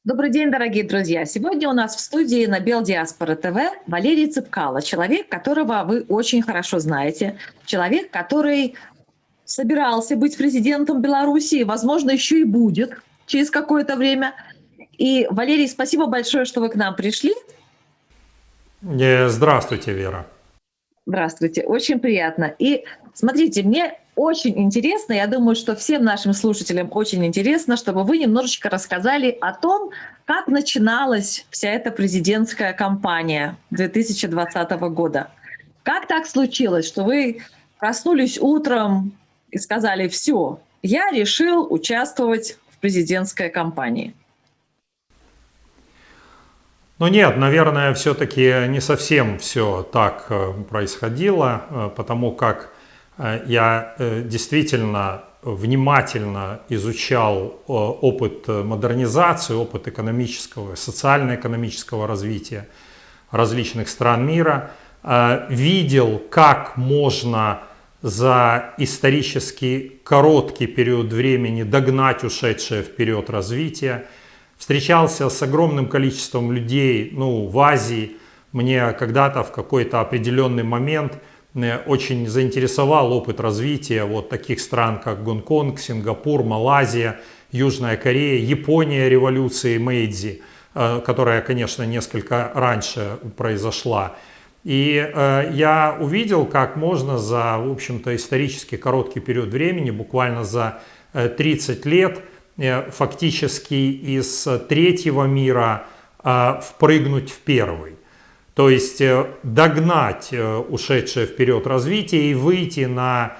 Добрый день, дорогие друзья! Сегодня у нас в студии на Белдиаспора ТВ Валерий Цепкало, человек, которого вы очень хорошо знаете, человек, который собирался быть президентом Беларуси, возможно, еще и будет через какое-то время. И, Валерий, спасибо большое, что вы к нам пришли. Здравствуйте, Вера. Здравствуйте, очень приятно. И смотрите, мне очень интересно, я думаю, что всем нашим слушателям очень интересно, чтобы вы немножечко рассказали о том, как начиналась вся эта президентская кампания 2020 года. Как так случилось, что вы проснулись утром и сказали: все, я решил участвовать в президентской кампании? Ну нет, наверное, все-таки не совсем все так происходило, потому как я действительно внимательно изучал опыт модернизации, опыт экономического, социально-экономического развития различных стран мира, видел, как можно за исторически короткий период времени догнать ушедшее вперед развитие. Встречался с огромным количеством людей, в Азии. Мне когда-то в какой-то определенный момент очень заинтересовал опыт развития вот таких стран, как Гонконг, Сингапур, Малайзия, Южная Корея, Япония революции Мэйдзи, которая, конечно, несколько раньше произошла. И я увидел, как можно за, в общем-то, исторически короткий период времени, буквально за 30 лет, фактически из третьего мира впрыгнуть в первый. То есть догнать ушедшее вперед развитие и выйти на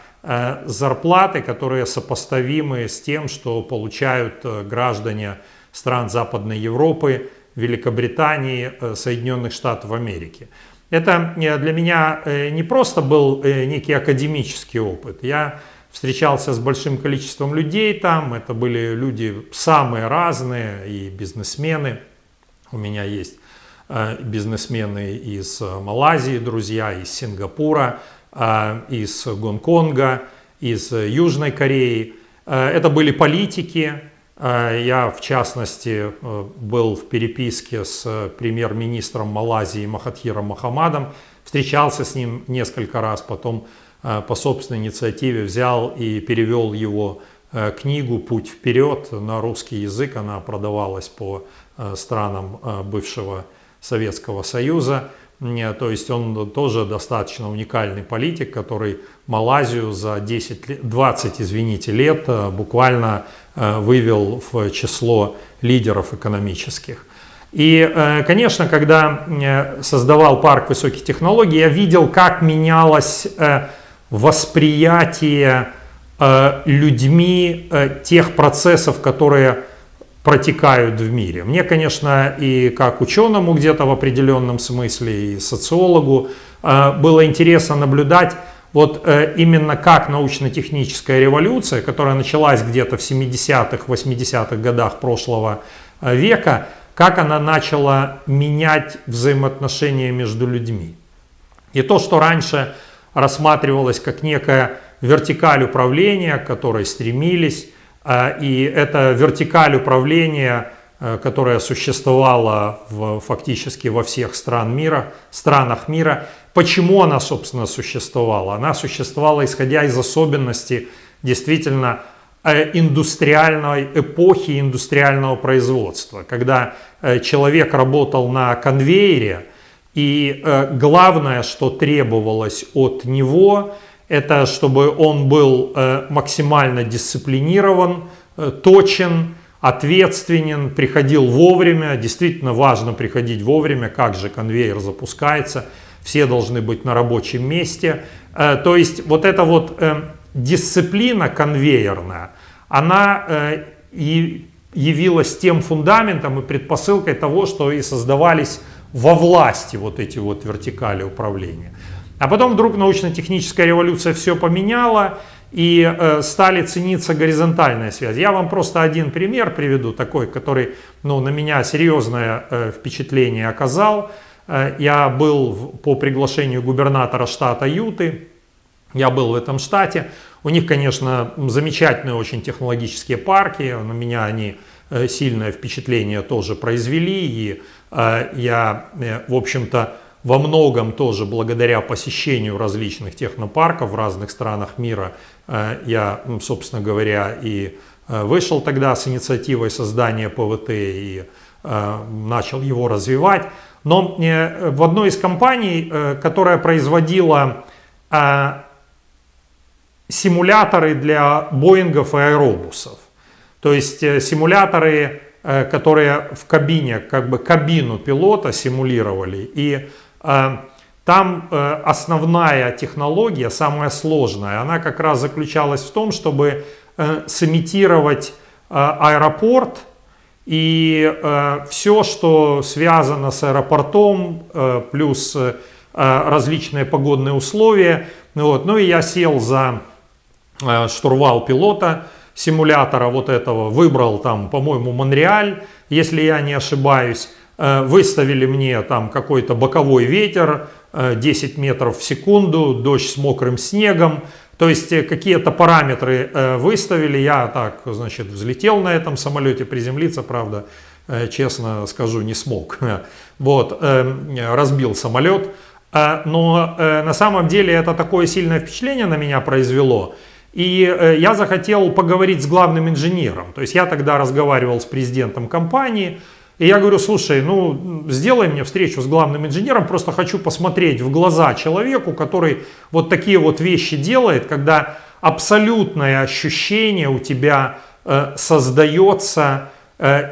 зарплаты, которые сопоставимы с тем, что получают граждане стран Западной Европы, Великобритании, Соединенных Штатов Америки. Это для меня не просто был некий академический опыт. Я встречался с большим количеством людей там, это были люди самые разные, и бизнесмены. У меня есть бизнесмены из Малайзии, друзья, из Сингапура, из Гонконга, из Южной Кореи. Это были политики. Я, в частности, был в переписке с премьер-министром Малайзии Махатхиром Мохаммадом, встречался с ним несколько раз, потом по собственной инициативе взял и перевел его книгу «Путь вперед» на русский язык. Она продавалась по странам бывшего Советского Союза. То есть он тоже достаточно уникальный политик, который Малайзию за 20 лет буквально вывел в число лидеров экономических. И, конечно, когда создавал парк высоких технологий, я видел, как менялось восприятие людьми тех процессов, которые протекают в мире. Мне, конечно, и как ученому где-то в определенном смысле, и социологу было интересно наблюдать вот именно как научно-техническая революция, которая началась где-то в 70-х, 80-х годах прошлого века, как она начала менять взаимоотношения между людьми. И то, что раньше рассматривалось как некая вертикаль управления, к которой стремились, и эта вертикаль управления, которая существовала фактически во всех странах мира, почему она, собственно, существовала? Она существовала, исходя из особенностей действительно индустриальной эпохи, индустриального производства, когда человек работал на конвейере, и главное, что требовалось от него, это чтобы он был максимально дисциплинирован, точен, ответственен, приходил вовремя. Действительно важно приходить вовремя, как же конвейер запускается. Все должны быть на рабочем месте. То есть вот эта вот дисциплина конвейерная, она и явилась тем фундаментом и предпосылкой того, что и создавались во власти вот эти вот вертикали управления. А потом вдруг научно-техническая революция все поменяла, и стали цениться горизонтальные связи. Я вам просто один пример приведу, такой, который на меня серьезное впечатление оказал. Я был по приглашению губернатора штата Юты, я был в этом штате. У них, конечно, замечательные очень технологические парки, на меня они сильное впечатление тоже произвели. И я, в общем-то, во многом тоже благодаря посещению различных технопарков в разных странах мира, я, собственно говоря, и вышел тогда с инициативой создания ПВТ и начал его развивать. Но в одной из компаний, которая производила симуляторы для Боингов и аэробусов, то есть симуляторы, которые в кабине, как бы кабину пилота симулировали, и там основная технология, самая сложная, она как раз заключалась в том, чтобы сымитировать аэропорт и все, что связано с аэропортом, плюс различные погодные условия. Вот. Ну и я сел за штурвал пилота симулятора вот этого, выбрал там, по-моему, Монреаль, если я не ошибаюсь. Выставили мне там какой-то боковой ветер, 10 метров в секунду, дождь с мокрым снегом. То есть какие-то параметры выставили, я так, значит, взлетел на этом самолете, приземлиться, правда, честно скажу, не смог. Вот, разбил самолет. Но на самом деле это такое сильное впечатление на меня произвело. И я захотел поговорить с главным инженером. То есть я тогда разговаривал с президентом компании. И я говорю: слушай, ну сделай мне встречу с главным инженером, просто хочу посмотреть в глаза человеку, который вот такие вот вещи делает, когда абсолютное ощущение у тебя создается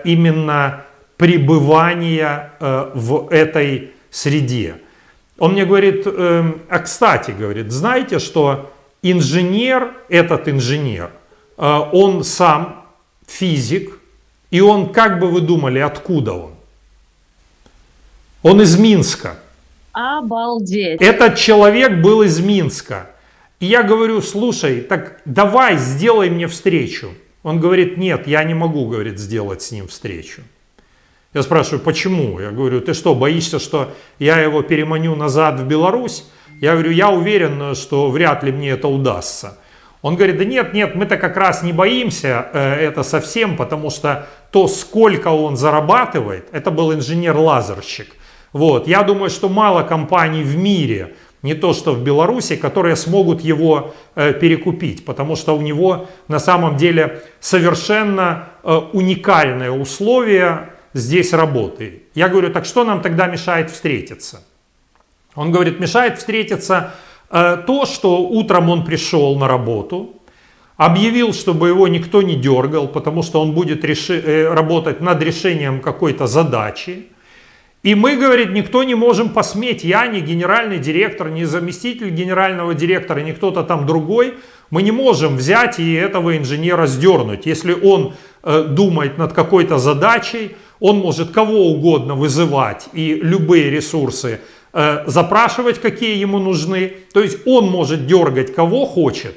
именно пребывание в этой среде. Он мне говорит: а кстати, говорит, знаете, что инженер, этот инженер, он сам физик. И он, как бы вы думали, откуда он? Он из Минска. Обалдеть. Этот человек был из Минска. И я говорю: слушай, так давай сделай мне встречу. Он говорит: нет, я не могу, говорит, сделать с ним встречу. Я спрашиваю: почему? Я говорю: ты что, боишься, что я его переманю назад в Беларусь? Я говорю: я уверен, что вряд ли мне это удастся. Он говорит: да нет, нет, мы-то как раз не боимся это совсем, потому что то, сколько он зарабатывает, это был инженер-лазерщик. Вот. Я думаю, что мало компаний в мире, не то что в Беларуси, которые смогут его перекупить, потому что у него на самом деле совершенно уникальные условия здесь работы. Я говорю: так что нам тогда мешает встретиться? Он говорит: мешает встретиться то, что утром он пришел на работу, объявил, чтобы его никто не дергал, потому что он будет работать над решением какой-то задачи. И мы, говорит, никто не можем посметь, я не генеральный директор, не заместитель генерального директора, не кто-то там другой, мы не можем взять и этого инженера сдернуть. Если он думает над какой-то задачей, он может кого угодно вызывать и любые ресурсы запрашивать, какие ему нужны. То есть он может дергать кого хочет,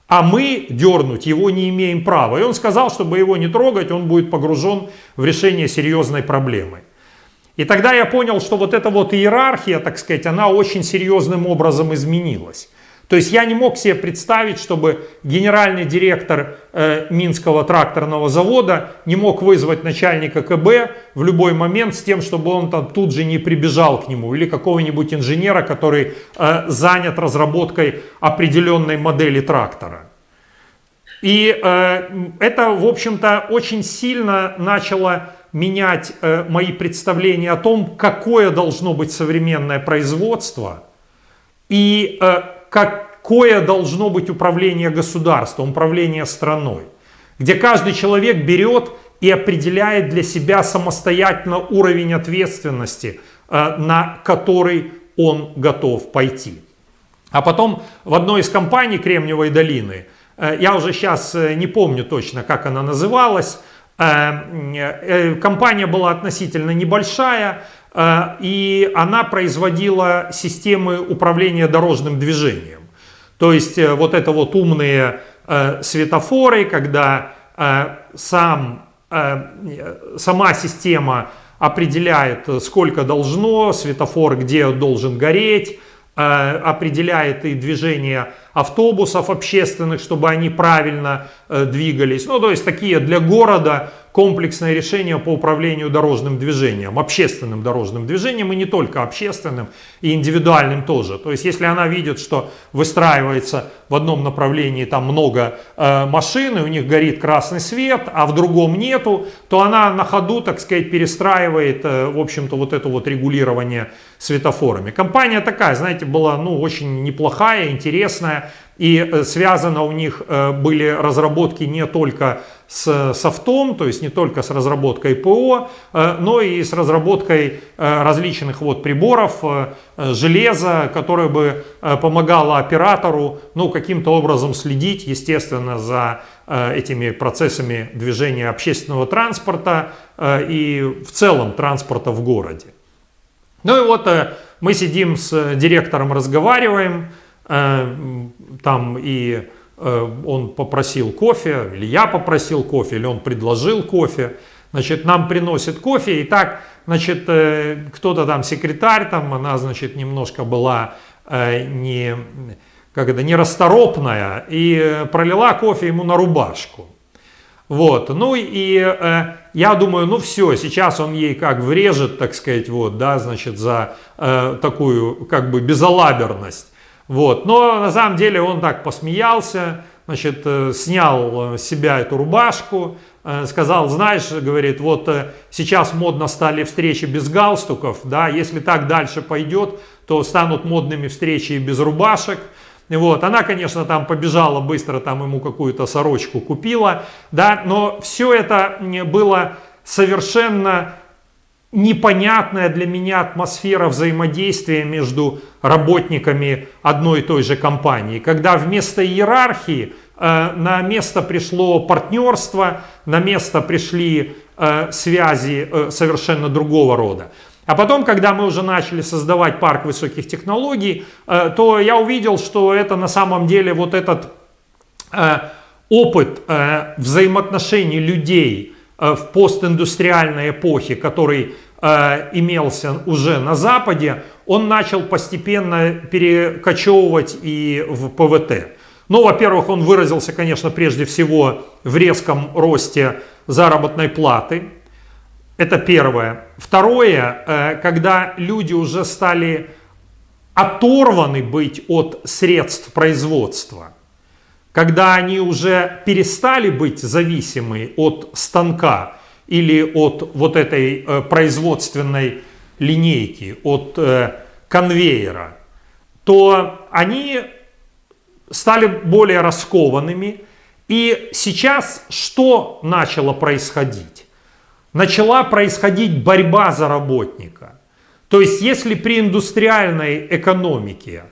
а мы дернуть его не имеем права. И он сказал, чтобы его не трогать, он будет погружен в решение серьезной проблемы. И тогда я понял, что вот эта вот иерархия, так сказать, она очень серьезным образом изменилась. То есть я не мог себе представить, чтобы генеральный директор Минского тракторного завода не мог вызвать начальника КБ в любой момент с тем, чтобы он там тут же не прибежал к нему, или какого-нибудь инженера, который занят разработкой определенной модели трактора. И это, в общем-то, очень сильно начало менять мои представления о том, какое должно быть современное производство и какое должно быть управление государством, управление страной, где каждый человек берет и определяет для себя самостоятельно уровень ответственности, на который он готов пойти. А потом в одной из компаний Кремниевой долины, я уже сейчас не помню точно, как она называлась, компания была относительно небольшая, и она производила системы управления дорожным движением. То есть вот это вот умные светофоры, когда сама система определяет, сколько должно, светофор где должен гореть, определяет и движение автобусов общественных, чтобы они правильно двигались. Ну, то есть такие для города комплексное решение по управлению дорожным движением, общественным дорожным движением, и не только общественным, и индивидуальным тоже. То есть если она видит, что выстраивается в одном направлении там много машин, и у них горит красный свет, а в другом нету, то она на ходу, так сказать, перестраивает, в общем-то, вот это вот регулирование светофорами. Компания такая, знаете, была, ну, очень неплохая, интересная, и связано у них были разработки не только с софтом, то есть не только с разработкой ПО, но и с разработкой различных вот приборов, железа, которое бы помогало оператору, ну, каким-то образом следить, естественно, за этими процессами движения общественного транспорта и в целом транспорта в городе. Ну и вот мы сидим с директором, разговариваем, там и он попросил кофе, или я попросил кофе, или он предложил кофе. Значит, нам приносит кофе, и так, значит, кто-то там, секретарь, там, она, значит, немножко была нерасторопная, и пролила кофе ему на рубашку. Вот, ну и я думаю, ну все, сейчас он ей как врежет, так сказать, вот, да, значит, за такую, как бы, безалаберность. Вот. Но на самом деле он так посмеялся, значит, снял с себя эту рубашку, сказал, знаешь, говорит, вот сейчас модно стали встречи без галстуков, да, если так дальше пойдет, то станут модными встречи без рубашек. Вот. Она, конечно, там побежала быстро, там ему какую-то сорочку купила, да, но все это было совершенно непонятная для меня атмосфера взаимодействия между работниками одной и той же компании, когда вместо иерархии на место пришло партнерство, на место пришли связи совершенно другого рода. А потом, когда мы уже начали создавать парк высоких технологий, то я увидел, что это на самом деле вот этот опыт взаимоотношений людей в постиндустриальной эпохе, который имелся уже на Западе, он начал постепенно перекочевывать и в ПВТ. Ну, во-первых, он выразился, конечно, прежде всего в резком росте заработной платы. Это первое. Второе, когда люди уже стали оторваны быть от средств производства, когда они уже перестали быть зависимы от станка или от вот этой производственной линейки, от конвейера, то они стали более раскованными. И сейчас что начало происходить? Начала происходить борьба за работника. То есть если при индустриальной экономике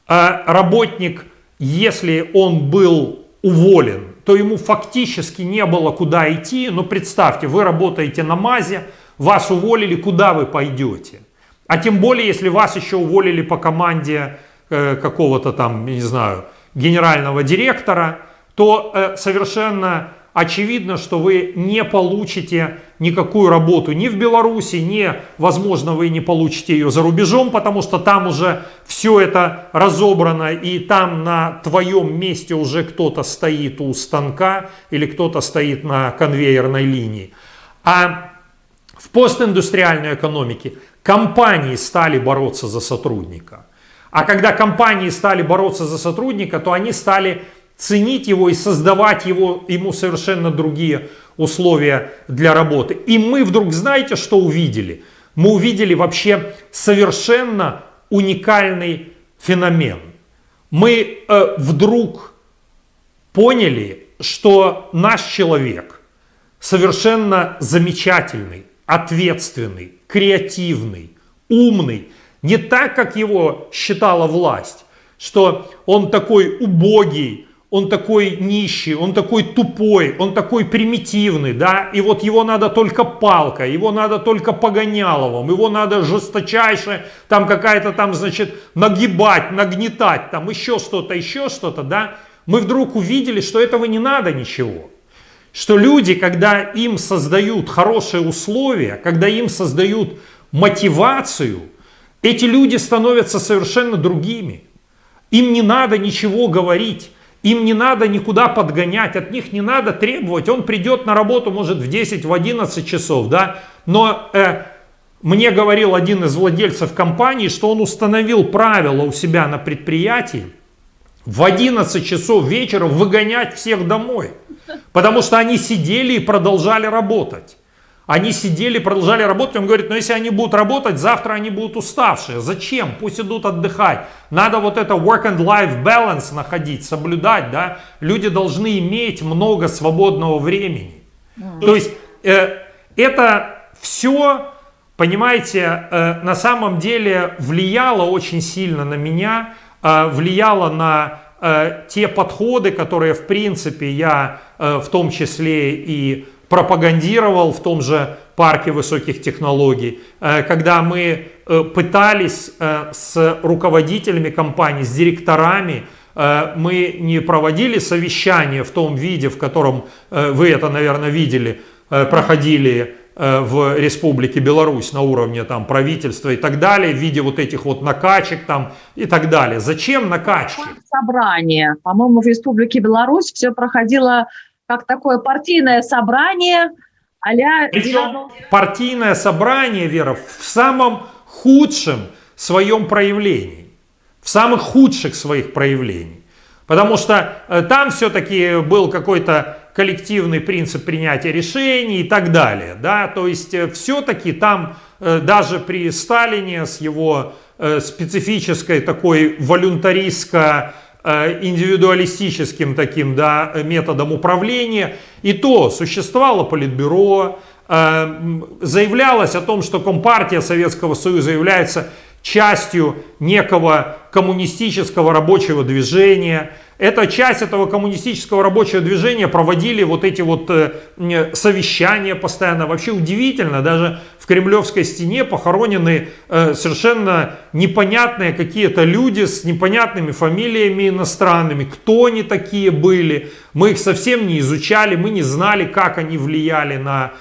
работник, если он был уволен, то ему фактически не было куда идти. Но представьте, вы работаете на МАЗе, вас уволили, куда вы пойдете? А тем более, если вас еще уволили по команде какого-то там, не знаю, генерального директора, то совершенно очевидно, что вы не получите никакую работу ни в Беларуси, ни, возможно, вы не получите ее за рубежом, потому что там уже все это разобрано, и там на твоем месте уже кто-то стоит у станка или кто-то стоит на конвейерной линии. А в постиндустриальной экономике компании стали бороться за сотрудника. А когда компании стали бороться за сотрудника, то они стали ценить его и создавать ему совершенно другие условия для работы. И мы вдруг, знаете, что увидели? Мы увидели вообще совершенно уникальный феномен. Мы вдруг поняли, что наш человек совершенно замечательный, ответственный, креативный, умный, не так, как его считала власть, что он такой убогий, он такой нищий, он такой тупой, он такой примитивный, да, и вот его надо только палкой, его надо только погоняловым, его надо жесточайше, там какая-то там, значит, нагибать, нагнетать, там еще что-то, да. Мы вдруг увидели, что этого не надо ничего. Что люди, когда им создают хорошие условия, когда им создают мотивацию, эти люди становятся совершенно другими. Им не надо ничего говорить. им не надо никуда подгонять, от них не надо требовать. Он придет на работу, может, в 10, в 11 часов, да, но мне говорил один из владельцев компании, что он установил правило у себя на предприятии в 11 часов вечера выгонять всех домой. Потому что они сидели и продолжали работать. Они сидели, продолжали работать. Он говорит, ну если они будут работать, завтра они будут уставшие. Зачем? Пусть идут отдыхать. Надо вот это work and life balance находить, соблюдать. Да? Люди должны иметь много свободного времени. То есть это все, понимаете, на самом деле влияло очень сильно на меня, влияло на те подходы, которые в принципе я в том числе и пропагандировал в том же парке высоких технологий, когда мы пытались с руководителями компаний, с директорами, мы не проводили совещания в том виде, в котором вы это, наверное, видели, проходили в Республике Беларусь на уровне там правительства и так далее, в виде вот этих вот накачек там и так далее. Зачем накачки? Собрание. По-моему, в Республике Беларусь все проходило как такое партийное собрание а-ля... Причем партийное собрание, Вера, в самом худшем своем проявлении. В самых худших своих проявлений. Потому что там все-таки был какой-то коллективный принцип принятия решений и так далее. Да? То есть все-таки там даже при Сталине с его специфической такой волюнтаристско-индивидуалистическим таким, да, методом управления, и то существовало политбюро, заявлялось о том, что Компартия Советского Союза является частью некого коммунистического рабочего движения. Эта часть этого коммунистического рабочего движения проводили вот эти вот совещания постоянно. Вообще удивительно, даже в Кремлевской стене похоронены совершенно непонятные какие-то люди с непонятными фамилиями иностранными. Кто они такие были? Мы их совсем не изучали, мы не знали, как они влияли на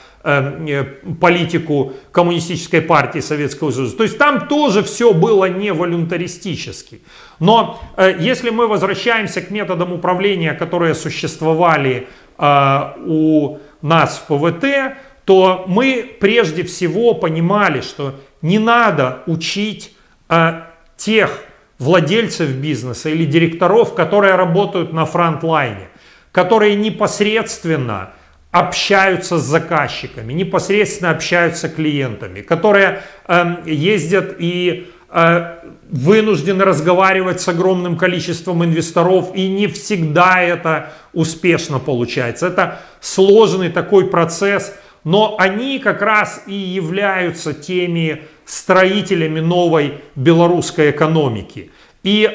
политику коммунистической партии Советского Союза. То есть там тоже все было не волюнтаристически. Но если мы возвращаемся к методам управления, которые существовали у нас в ПВТ, то мы прежде всего понимали, что не надо учить тех владельцев бизнеса или директоров, которые работают на фронтлайне, которые непосредственно общаются с заказчиками, непосредственно общаются с клиентами, которые ездят и вынуждены разговаривать с огромным количеством инвесторов, и не всегда это успешно получается. Это сложный такой процесс, но они как раз и являются теми строителями новой белорусской экономики. И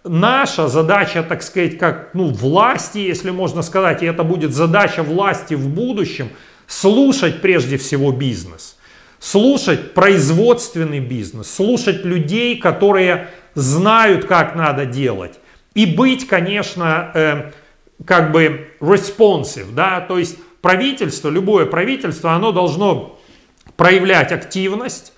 наша задача, так сказать, как власти, если можно сказать, и это будет задача власти в будущем, слушать прежде всего бизнес, слушать производственный бизнес, слушать людей, которые знают, как надо делать, и быть, конечно, как бы responsive, да, то есть правительство, любое правительство, оно должно проявлять активность.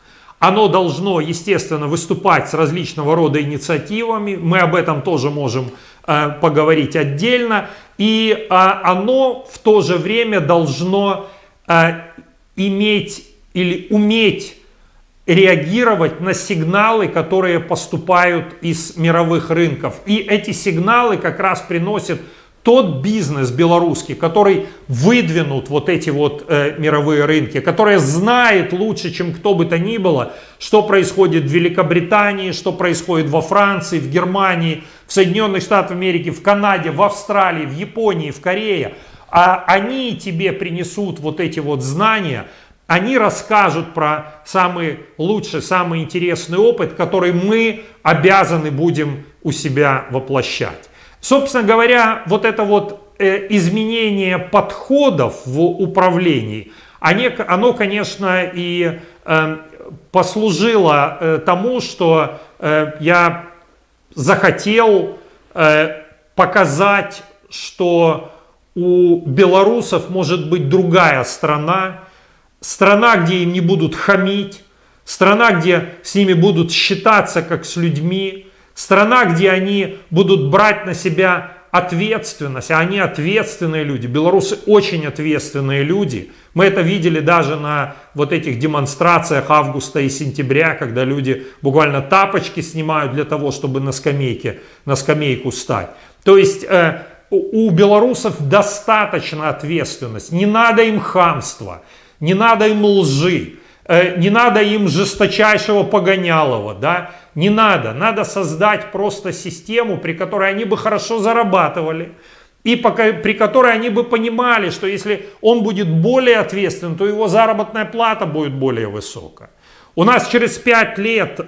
Оно должно, естественно, выступать с различного рода инициативами. Мы об этом тоже можем поговорить отдельно. И оно в то же время должно иметь или уметь реагировать на сигналы, которые поступают из мировых рынков. И эти сигналы как раз приносят тот бизнес белорусский, который выдвинут вот эти вот мировые рынки, который знает лучше, чем кто бы то ни было, что происходит в Великобритании, что происходит во Франции, в Германии, в Соединенных Штатах Америки, в Канаде, в Австралии, в Японии, в Корее. А они тебе принесут вот эти вот знания, они расскажут про самый лучший, самый интересный опыт, который мы обязаны будем у себя воплощать. Собственно говоря, вот это вот изменение подходов в управлении, оно, конечно, и послужило тому, что я захотел показать, что у белорусов может быть другая страна, страна, где им не будут хамить, страна, где с ними будут считаться как с людьми, Страна, где они будут брать на себя ответственность, а они ответственные люди. Белорусы очень ответственные люди. Мы это видели даже на вот этих демонстрациях августа и сентября, когда люди буквально тапочки снимают для того, чтобы на скамейку стать. То есть у белорусов достаточно ответственности. Не надо им хамства, не надо им лжи, не надо им жесточайшего погонялова, да? Не надо. Надо создать просто систему, при которой они бы хорошо зарабатывали, и при которой они бы понимали, что если он будет более ответственен, то его заработная плата будет более высокая. У нас через 5 лет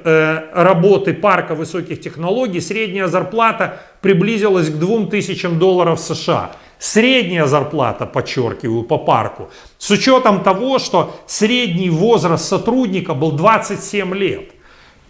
работы парка высоких технологий средняя зарплата приблизилась к $2000 США. Средняя зарплата, подчеркиваю, по парку, с учетом того, что средний возраст сотрудника был 27 лет.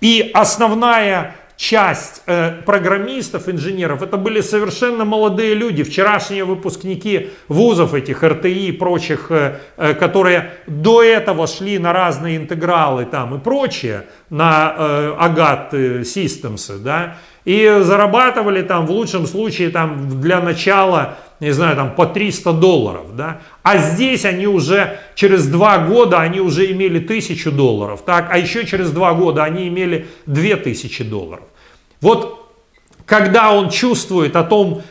И основная часть программистов, инженеров, это были совершенно молодые люди, вчерашние выпускники вузов этих, РТИ и прочих, которые до этого шли на разные интегралы там и прочее, на Agat Systems, да, и зарабатывали там в лучшем случае там для начала, не знаю, там по $300, да, а здесь они уже через 2 года они уже имели $1000, так, а еще через 2 года они имели $2000. Вот когда он чувствует о том,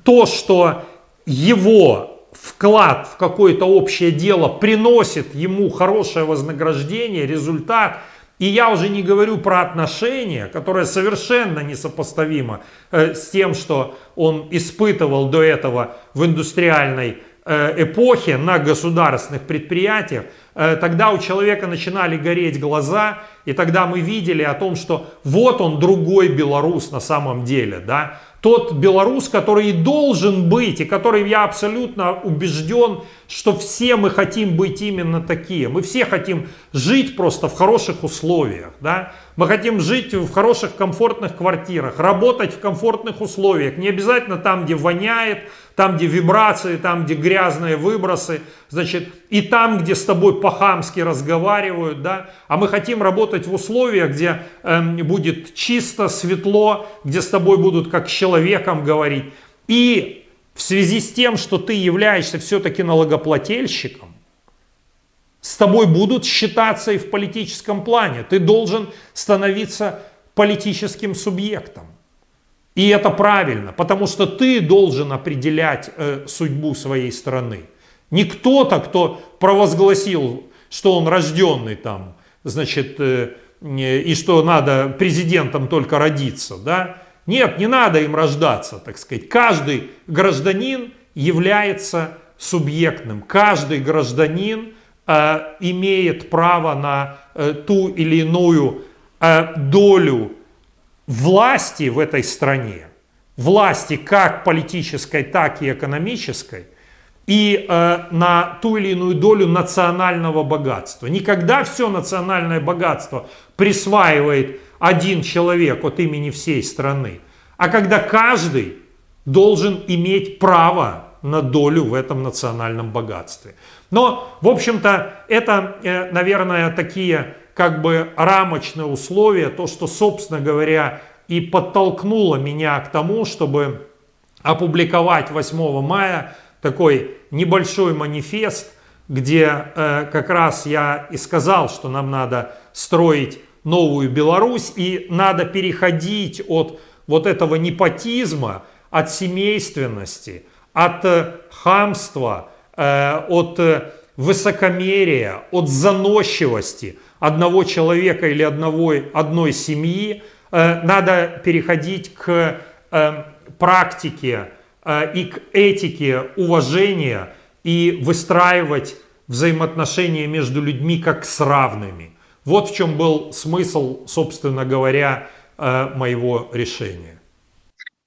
то, что его вклад в какое-то общее дело приносит ему хорошее вознаграждение, результат, и я уже не говорю про отношения, которое совершенно несопоставимо с тем, что он испытывал до этого в индустриальной эпохе на государственных предприятиях, тогда у человека начинали гореть глаза, и тогда мы видели о том, что вот он другой белорус на самом деле, да, тот белорус, который и должен быть, и который, я абсолютно убежден, что все мы хотим быть именно такие. Мы все хотим жить просто в хороших условиях, да? Мы хотим жить в хороших, комфортных квартирах, работать в комфортных условиях. Не обязательно там, где воняет, там, где вибрации, там, где грязные выбросы, значит, и там, где с тобой по-хамски разговаривают, да? А мы хотим работать в условиях, где будет чисто, светло, где с тобой будут как с человеком говорить. И в связи с тем, что ты являешься все-таки налогоплательщиком, с тобой будут считаться и в политическом плане. Ты должен становиться политическим субъектом. И это правильно, потому что ты должен определять судьбу своей страны. Не кто-то, кто провозгласил, что он рожденный там, значит, и что надо президентом только родиться, да? Нет, не надо им рождаться, так сказать. Каждый гражданин является субъектным. Каждый гражданин имеет право на ту или иную долю власти в этой стране. Власти как политической, так и экономической. И на ту или иную долю национального богатства. Никогда все национальное богатство присваивает один человек от имени всей страны, а когда каждый должен иметь право на долю в этом национальном богатстве. Но, в общем-то, это, наверное, такие как бы рамочные условия, то, что, собственно говоря, и подтолкнуло меня к тому, чтобы опубликовать 8 мая такой небольшой манифест, где как раз я и сказал, что нам надо строить новую Беларусь, и надо переходить от вот этого непотизма, от семейственности, от хамства, от высокомерия, от заносчивости одного человека или одной семьи. Надо переходить к практике и к этике уважения и выстраивать взаимоотношения между людьми как с равными. Вот в чем был смысл, собственно говоря, моего решения.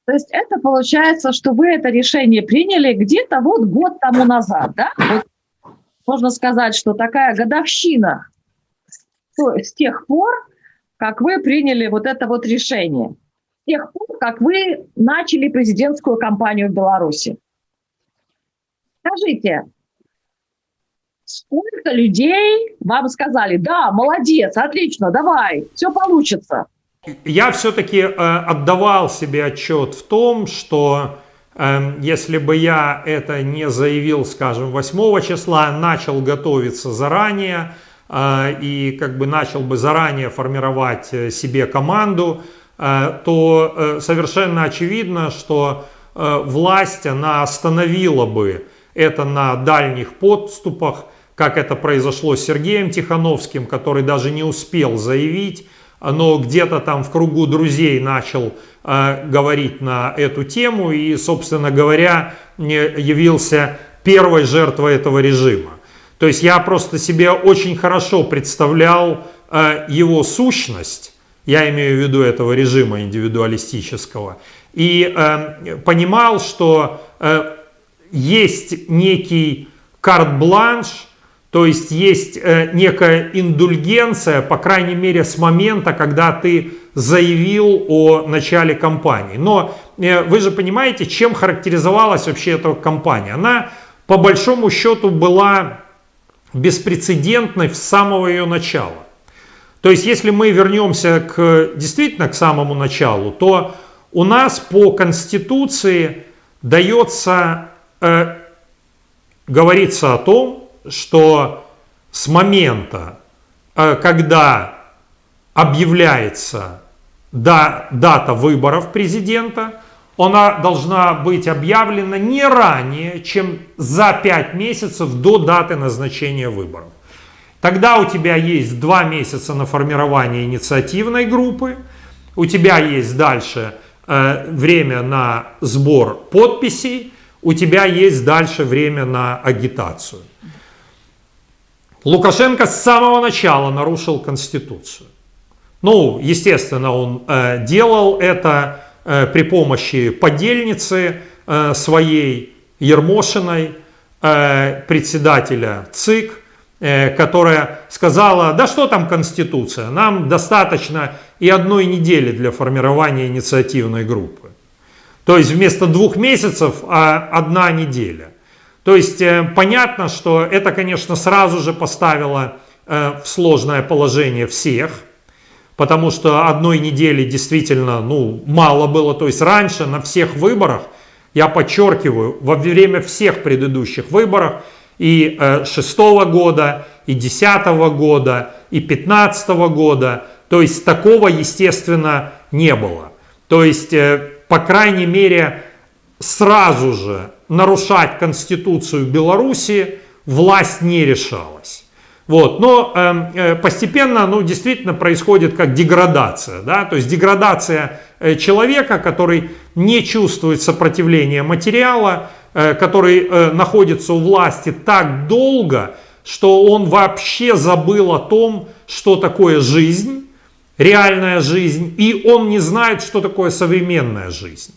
То есть это получается, что вы это решение приняли где-то вот год тому назад, да? Вот можно сказать, что такая годовщина с тех пор, как вы приняли вот это вот решение. С тех пор, как вы начали президентскую кампанию в Беларуси. Скажите, сколько людей вам сказали: да, молодец, отлично, давай, все получится? я все-таки отдавал себе отчет в том, что если бы я это не заявил, скажем, 8 числа, начал готовиться заранее и как бы начал бы заранее формировать себе команду, то совершенно очевидно, что власть, она остановила бы это на дальних подступах, как это произошло с Сергеем Тихановским, который даже не успел заявить, но где-то там в кругу друзей начал говорить на эту тему и, собственно говоря, явился первой жертвой этого режима. То есть я просто себе очень хорошо представлял его сущность, я имею в виду этого режима индивидуалистического, и понимал, что есть некий карт-бланш, то есть есть некая индульгенция, по крайней мере, с момента, когда ты заявил о начале кампании. Но вы же понимаете, чем характеризовалась вообще эта кампания? Она, по большому счету, была беспрецедентной с самого ее начала. То есть, если мы вернемся действительно к самому началу, то у нас по Конституции дается, говорится о том, что с момента, когда объявляется дата выборов президента, она должна быть объявлена не ранее, чем за 5 месяцев до даты назначения выборов. Тогда у тебя есть 2 месяца на формирование инициативной группы, у тебя есть дальше время на сбор подписей, у тебя есть дальше время на агитацию. Лукашенко с самого начала нарушил Конституцию. Ну, естественно, он делал это при помощи подельницы своей Ермошиной, председателя ЦИК, которая сказала: да что там Конституция, нам достаточно и 1 недели для формирования инициативной группы. То есть вместо 2 месяцев 1 неделя. То есть понятно, что это, конечно, сразу же поставило в сложное положение всех, потому что 1 недели действительно мало было. То есть раньше на всех выборах, я подчеркиваю, во время всех предыдущих выборов, и 2006 года, и 2010 года, и 2015 года, то есть такого, естественно, не было. То есть, по крайней мере, сразу же нарушать Конституцию Беларуси власть не решалась. Вот. Но постепенно, действительно происходит как деградация. Да? То есть деградация человека, который не чувствует сопротивления материала, который находится у власти так долго, что он вообще забыл о том, что такое жизнь, реальная жизнь, и он не знает, что такое современная жизнь.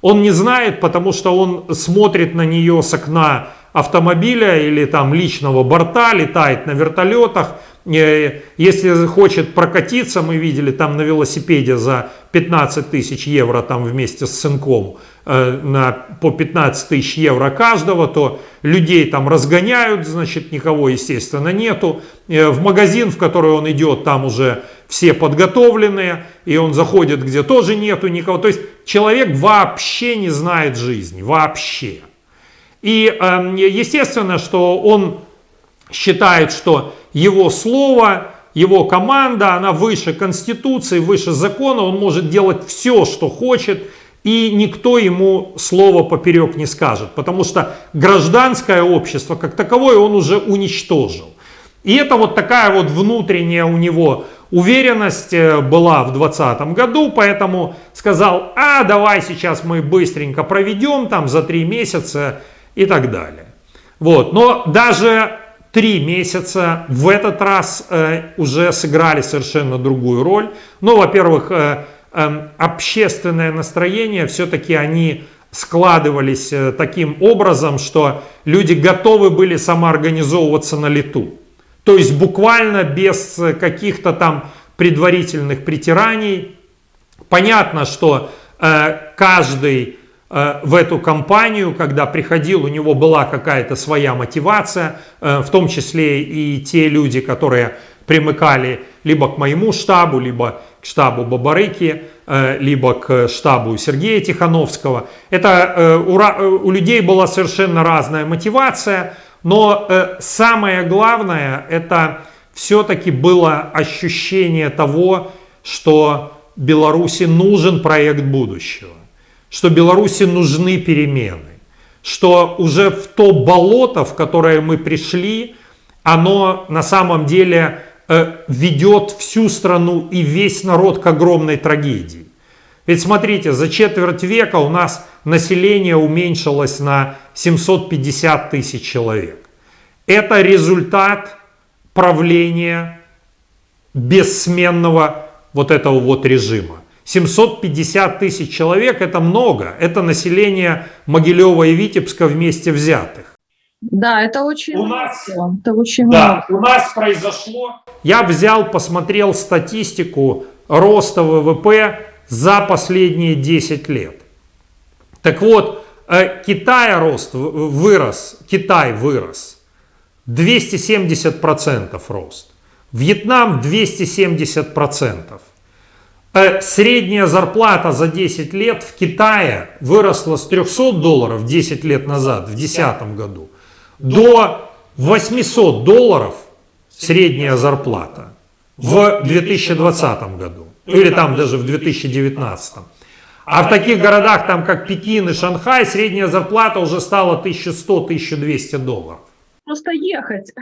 Он не знает, потому что он смотрит на нее с окна автомобиля или там личного борта, летает на вертолетах. Если хочет прокатиться, мы видели там на велосипеде за 15 тысяч евро там вместе с сынком, по 15 тысяч евро каждого, то людей там разгоняют, значит, никого, естественно, нету. В магазин, в который он идет, там уже все подготовленные, и он заходит, где тоже нету никого. То есть человек вообще не знает жизни, вообще. И естественно, что он считает, что его слово, его команда, она выше Конституции, выше закона, он может делать все, что хочет, и никто ему слова поперек не скажет, потому что гражданское общество как таковое он уже уничтожил. И это вот такая вот внутренняя у него уверенность была в 2020 году, поэтому сказал: давай сейчас мы быстренько проведем там за 3 месяца и так далее. Вот. Но даже 3 месяца в этот раз уже сыграли совершенно другую роль. Ну, во-первых, общественное настроение, все-таки они складывались таким образом, что люди готовы были самоорганизовываться на лету. То есть буквально без каких-то там предварительных притираний. Понятно, что каждый в эту кампанию, когда приходил, у него была какая-то своя мотивация, в том числе и те люди, которые примыкали либо к моему штабу, либо к штабу Бабарыки, либо к штабу Сергея Тихановского. Это у людей была совершенно разная мотивация, но самое главное, это все-таки было ощущение того, что Беларуси нужен проект будущего, что Беларуси нужны перемены, что уже в то болото, в которое мы пришли, оно на самом деле ведет всю страну и весь народ к огромной трагедии. Ведь смотрите, за четверть века у нас население уменьшилось на 750 тысяч человек. Это результат правления бессменного вот этого вот режима. 750 тысяч человек — это много. Это население Могилева и Витебска вместе взятых. Да, это очень много. Это очень да, много. У нас произошло... Я взял, посмотрел статистику роста ВВП за последние 10 лет. Так вот, Китай вырос 270% рост. Вьетнам 270%. Средняя зарплата за 10 лет в Китае выросла с $300 10 лет назад, в 2010 году, до $800 средняя зарплата в 2020 году. Или там даже в 2019. А в таких городах, там как Пекин и Шанхай, средняя зарплата уже стала $1100-1200. Просто ехать.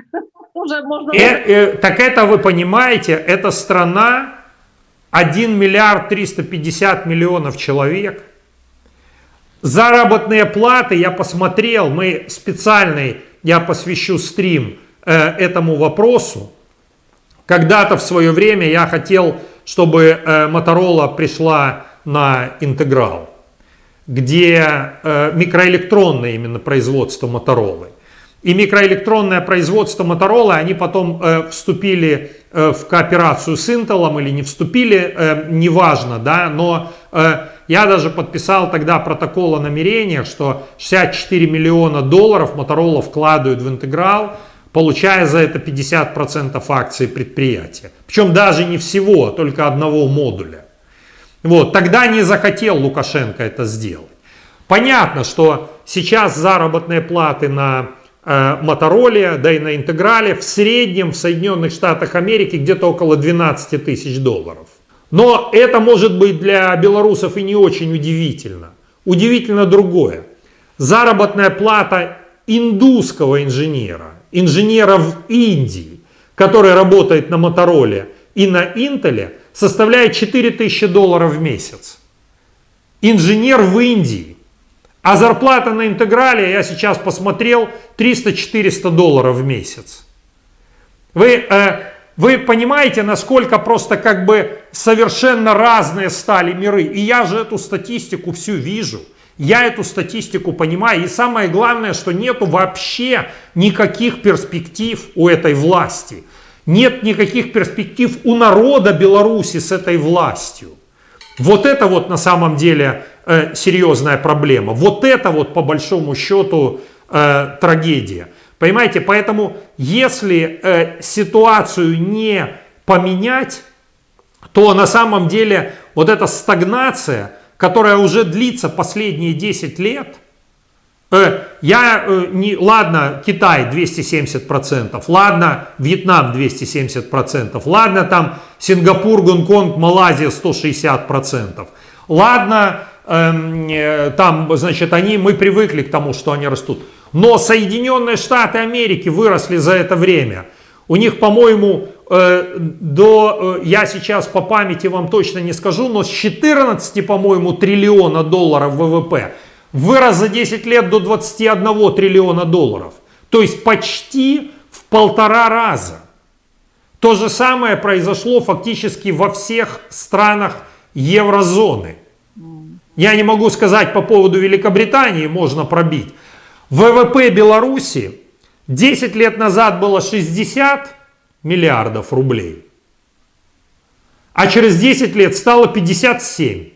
Уже можно... Так это вы понимаете, это страна 1 миллиард 350 миллионов человек. Заработные платы, я посмотрел, я посвящу стрим этому вопросу. Когда-то в свое время я хотел, чтобы Motorola пришла на интеграл, где микроэлектронное именно производство Motorola. И микроэлектронное производство Motorola, они потом вступили в кооперацию с Intel или не вступили, неважно, да, но я даже подписал тогда протокол о намерениях, что $64 миллиона Motorola вкладывают в интеграл, получая за это 50% акций предприятия. Причем даже не всего, а только одного модуля. Вот, тогда не захотел Лукашенко это сделать. Понятно, что сейчас заработные платы на Motorola, да и на интеграле в среднем в Соединенных Штатах Америки где-то около $12 тысяч. Но это может быть для белорусов и не очень удивительно. Удивительно другое. Заработная плата индусского инженера в Индии, который работает на Motorola и на Intel, составляет $4000 в месяц. Инженер в Индии. А зарплата на интеграле, я сейчас посмотрел, $300-400 в месяц. Вы понимаете, насколько просто как бы совершенно разные стали миры. И я же эту статистику всю вижу. Я эту статистику понимаю. И самое главное, что нету вообще никаких перспектив у этой власти. Нет никаких перспектив у народа Беларуси с этой властью. Вот это вот на самом деле серьезная проблема. Вот это вот по большому счету трагедия. Понимаете, поэтому если ситуацию не поменять, то на самом деле вот эта стагнация, которая уже длится последние 10 лет, ладно, Китай 270%, ладно, Вьетнам 270%, ладно, там Сингапур, Гонконг, Малайзия 160%, ладно, там, значит, мы привыкли к тому, что они растут. Но Соединенные Штаты Америки выросли за это время. У них, по-моему, я сейчас по памяти вам точно не скажу, но с 14, по-моему, триллиона долларов ВВП вырос за 10 лет до 21 триллиона долларов. То есть почти в 1,5 раза. То же самое произошло фактически во всех странах еврозоны. Я не могу сказать по поводу Великобритании, можно пробить. ВВП Беларуси 10 лет назад было 60 миллиардов рублей, а через 10 лет стало 57.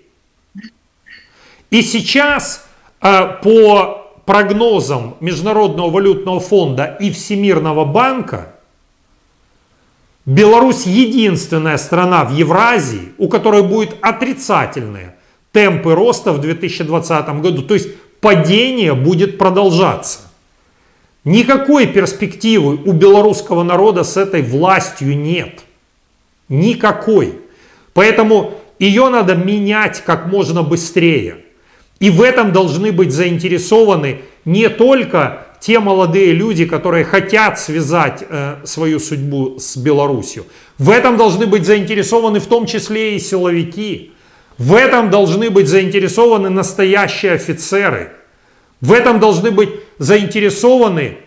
И сейчас по прогнозам Международного валютного фонда и Всемирного банка Беларусь единственная страна в Евразии, у которой будут отрицательные темпы роста в 2020 году. То есть падение будет продолжаться. Никакой перспективы у белорусского народа с этой властью нет. Никакой. Поэтому ее надо менять как можно быстрее. И в этом должны быть заинтересованы не только те молодые люди, которые хотят связать свою судьбу с Беларусью. В этом должны быть заинтересованы в том числе и силовики. В этом должны быть заинтересованы настоящие офицеры. В этом должны быть заинтересованы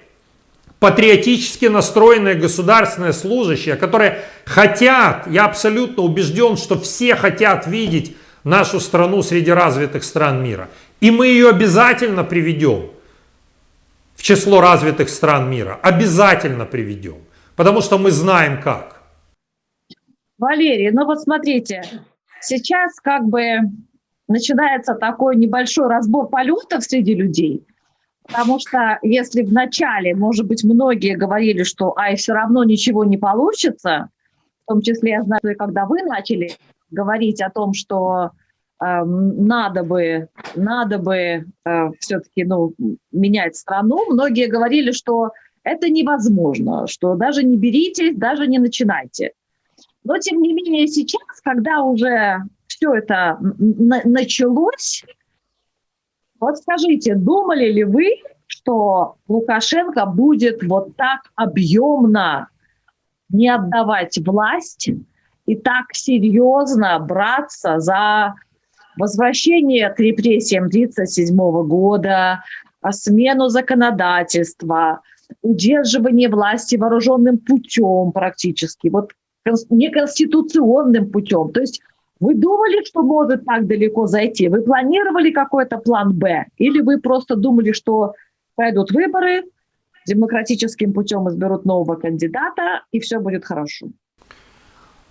патриотически настроенные государственные служащие, которые хотят, я абсолютно убежден, что все хотят видеть нашу страну среди развитых стран мира. И мы ее обязательно приведем в число развитых стран мира. Обязательно приведем. Потому что мы знаем как. Валерий, ну вот смотрите, сейчас как бы начинается такой небольшой разбор полетов среди людей. Потому что если в начале, может быть, многие говорили, что все равно ничего не получится, в том числе, я знаю, и когда вы начали говорить о том, что надо бы все-таки менять страну, многие говорили, что это невозможно, что даже не беритесь, даже не начинайте. Но, тем не менее, сейчас, когда уже все это началось, вот скажите, думали ли вы, что Лукашенко будет вот так объемно не отдавать власть и так серьезно браться за возвращение к репрессиям 1937 года, смену законодательства, удерживание власти вооруженным путем практически, вот неконституционным путем? То есть вы думали, что может так далеко зайти? Вы планировали какой-то план «Б»? Или вы просто думали, что пойдут выборы, демократическим путем изберут нового кандидата, и все будет хорошо?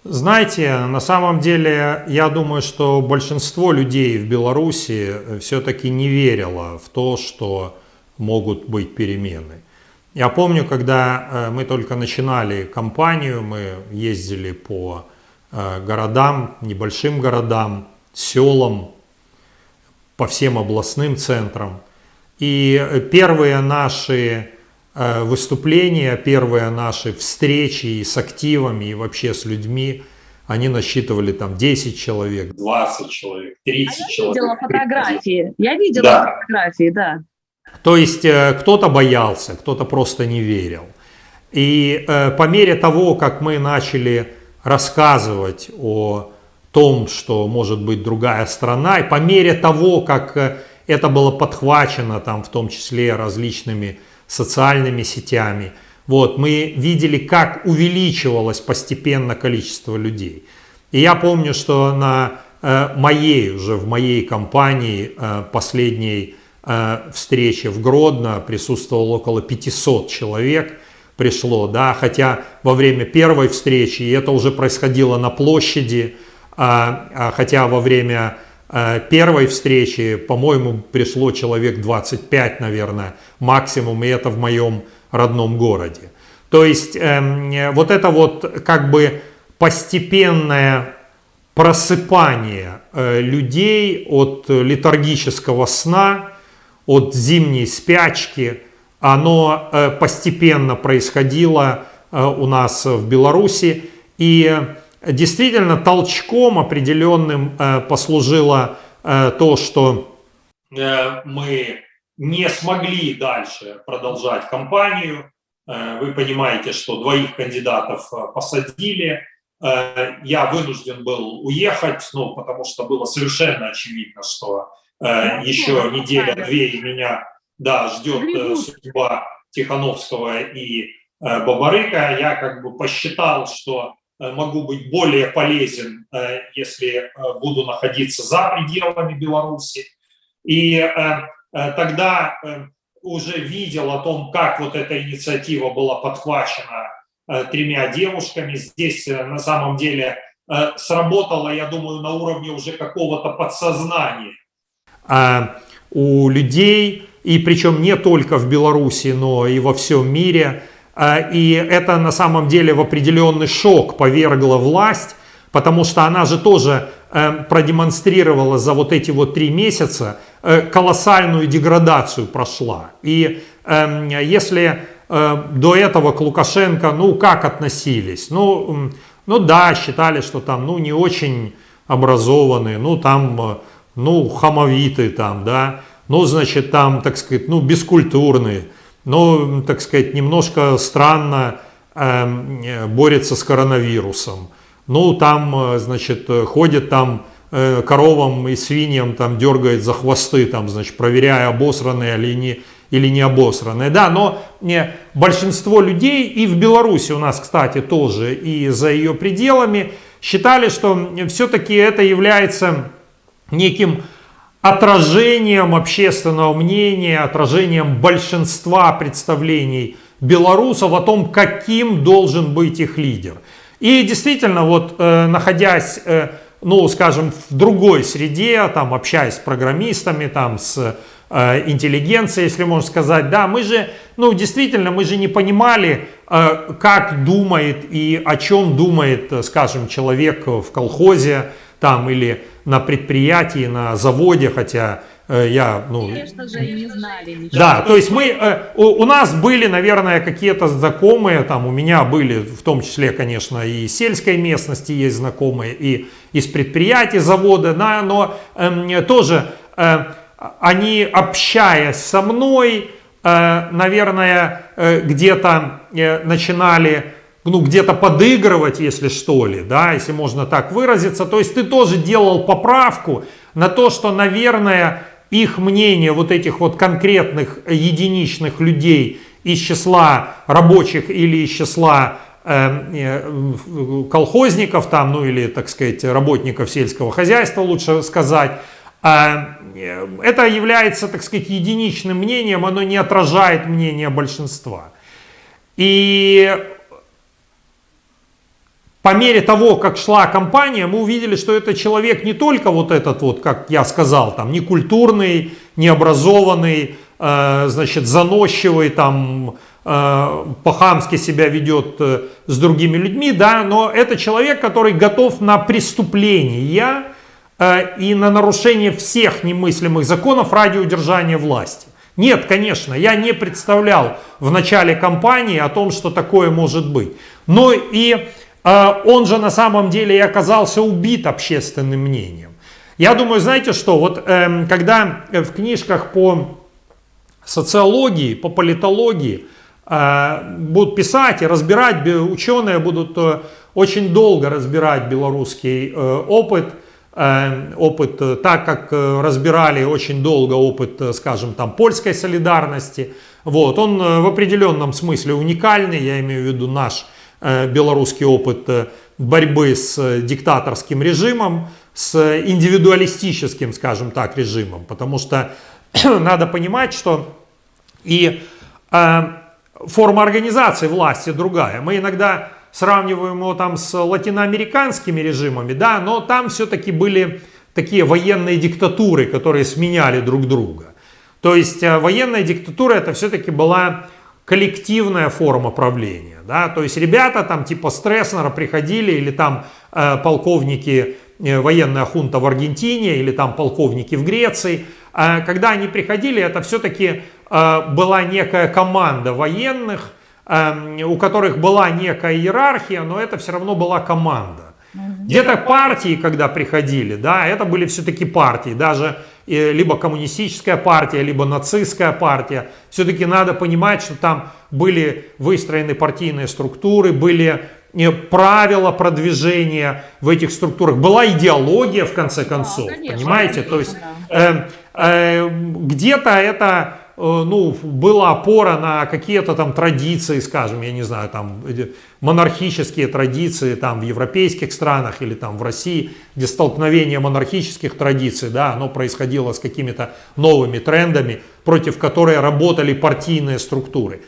Знаете, на самом деле, я думаю, что большинство людей в Беларуси все-таки не верило в то, что могут быть перемены. Я помню, когда мы только начинали кампанию, мы ездили по городам, небольшим городам, селам, по всем областным центрам. И первые наши выступления, первые наши встречи и с активами, и вообще с людьми, они насчитывали там 10 человек, 20 человек, 30 человек. Я видела фотографии, да. То есть кто-то боялся, кто-то просто не верил. И по мере того, как мы начали рассказывать о том, что может быть другая страна, и по мере того, как это было подхвачено, там, в том числе различными социальными сетями, вот, мы видели, как увеличивалось постепенно количество людей. И я помню, что в моей компании последней встрече в Гродно присутствовало около 500 человек, пришло, да, хотя во время первой встречи, и это уже происходило на площади, хотя во время первой встречи, по-моему, пришло человек 25, наверное, максимум, и это в моем родном городе. То есть вот это вот как бы постепенное просыпание людей от летаргического сна, от зимней спячки, оно постепенно происходило у нас в Беларуси, и действительно толчком определенным послужило то, что мы не смогли дальше продолжать кампанию. Вы понимаете, что 2 кандидатов посадили. Я вынужден был уехать, потому что было совершенно очевидно, что еще неделя-две и меня ждет судьба Тихановского и Бабарыка. Я как бы посчитал, что могу быть более полезен, если буду находиться за пределами Беларуси. И тогда уже видел о том, как вот эта инициатива была подхвачена 3 девушками. Здесь на самом деле сработало, я думаю, на уровне уже какого-то подсознания. У людей, и причем не только в Беларуси, но и во всем мире, И это на самом деле в определенный шок повергло власть, потому что она же тоже продемонстрировала за вот эти вот 3 месяца колоссальную деградацию прошла. И если до этого к Лукашенко, ну как относились? Ну да, считали, что там, ну не очень образованные, ну там, ну хамовитые там, да, ну значит там, так сказать, ну бескультурные, ну так сказать, немножко странно борется с коронавирусом. Ну, там, значит, ходит там коровам и свиньям, там дергает за хвосты, там, значит, проверяя, обосранные или не обосранные. Да, но большинство людей, и в Беларуси у нас, кстати, тоже, и за ее пределами, считали, что все-таки это является неким отражением общественного мнения, отражением большинства представлений белорусов о том, каким должен быть их лидер. И действительно, вот находясь, ну, скажем, в другой среде, там, общаясь с программистами, там, с интеллигенцией, если можно сказать, да, мы же, ну, действительно, мы же не понимали, как думает и о чем думает, скажем, человек в колхозе, там, или на предприятии, на заводе, хотя я, ну, Конечно же, и не знали ничего. да, то есть у нас были, наверное, какие-то знакомые, там у меня были, в том числе, конечно, и из сельской местности есть знакомые, и из предприятий, завода, да, но тоже они, общаясь со мной, наверное, где-то начинали, ну, где-то подыгрывать, если что ли, да, если можно так выразиться. То есть ты тоже делал поправку на то, что, наверное, их мнение вот этих вот конкретных единичных людей из числа рабочих или из числа колхозников там, ну или, так сказать, работников сельского хозяйства, лучше сказать, это является, так сказать, единичным мнением, оно не отражает мнение большинства. И по мере того, как шла кампания, мы увидели, что это человек не только вот этот вот, как я сказал, там, не культурный, не образованный, значит, заносчивый, там, по-хамски себя ведет с другими людьми, да, но это человек, который готов на преступления и на нарушение всех немыслимых законов ради удержания власти. Нет, конечно, я не представлял в начале кампании о том, что такое может быть. Но и он же на самом деле и оказался убит общественным мнением. Я думаю, знаете что, вот когда в книжках по социологии, по политологии будут писать и разбирать, ученые будут очень долго разбирать белорусский опыт, так как разбирали очень долго опыт, скажем, там, польской солидарности. Вот, он в определенном смысле уникальный, я имею в виду наш белорусский опыт борьбы с диктаторским режимом, с индивидуалистическим, скажем так, режимом. Потому что надо понимать, что и форма организации власти другая. Мы иногда сравниваем его там с латиноамериканскими режимами, да, но там все-таки были такие военные диктатуры, которые сменяли друг друга. То есть военная диктатура это все-таки была коллективная форма правления, да, то есть ребята там типа Стресснера приходили, или там полковники, военная хунта в Аргентине, или там полковники в Греции, когда они приходили, это все-таки была некая команда военных, у которых была некая иерархия, но это все равно была команда. Где-то партии, когда приходили, да, это были все-таки партии, даже либо коммунистическая партия, либо нацистская партия. Все-таки надо понимать, что там были выстроены партийные структуры, были правила продвижения в этих структурах, была идеология в конце концов, конечно, понимаете? То есть где-то это, ну, была опора на какие-то там традиции, скажем, я не знаю, там монархические традиции там в европейских странах или там в России, где столкновение монархических традиций, да, оно происходило с какими-то новыми трендами, против которых работали партийные структуры.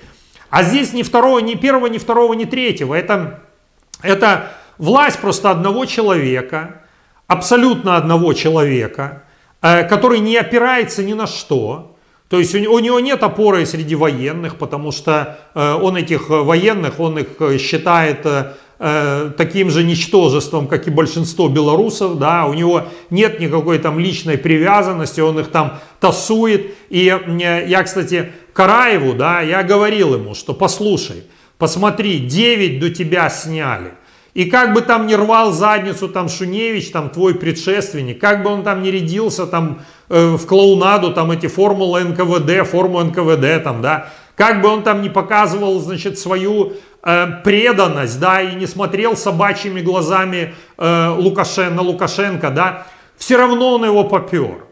А здесь ни второго, ни первого, ни второго, ни третьего. Это власть просто одного человека, абсолютно одного человека, который не опирается ни на что. То То есть у него нет опоры среди военных, потому что он этих военных, он их считает таким же ничтожеством, как и большинство белорусов, да, у него нет никакой там личной привязанности, он их там тасует. И я, кстати, Караеву, да, я говорил ему, что послушай, посмотри, 9 до тебя сняли. И как бы там ни рвал задницу там Шуневич, там твой предшественник, как бы он там ни рядился там в клоунаду, там эти формулы НКВД, форму НКВД там, да, как бы он там не показывал, значит, свою преданность, да, и не смотрел собачьими глазами на Лукашенко, да, все равно он его попер.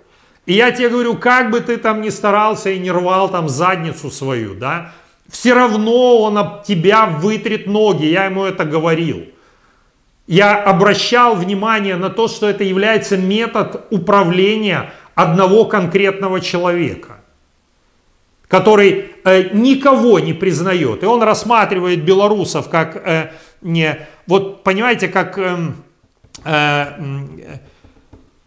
И я тебе говорю, как бы ты там ни старался и не рвал там задницу свою, да, все равно он об тебя вытрет ноги, я ему это говорил. Я обращал внимание на то, что это является метод управления одного конкретного человека, который никого не признает. И он рассматривает белорусов как, вот понимаете, как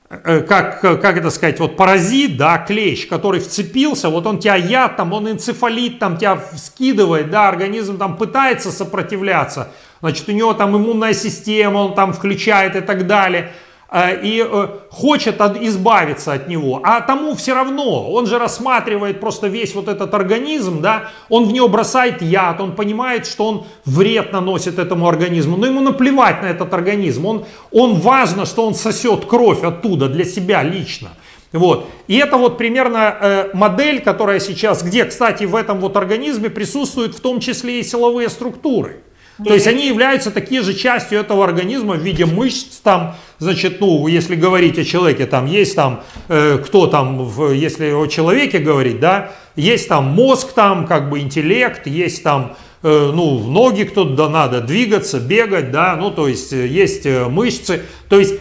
это сказать, вот паразит, да, клещ, который вцепился, вот он тебя яд, там, он энцефалит, там, тебя скидывает, да, организм там пытается сопротивляться, значит, у него там иммунная система, он там включает и так далее, и хочет избавиться от него, а тому все равно, он же рассматривает просто весь вот этот организм, да, он в него бросает яд, он понимает, что он вред наносит этому организму, но ему наплевать на этот организм, он важно, что он сосет кровь оттуда для себя лично. Вот. И это вот примерно модель, которая сейчас, где, кстати, в этом вот организме присутствуют в том числе и силовые структуры. То есть они являются такие же частью этого организма в виде мышц, там, значит, ну, если говорить о человеке, там есть там, кто там, если о человеке говорить, да, есть там мозг, там, как бы интеллект, есть там, ну, ноги кто-то, да, надо двигаться, бегать, да, ну, то есть есть мышцы, то есть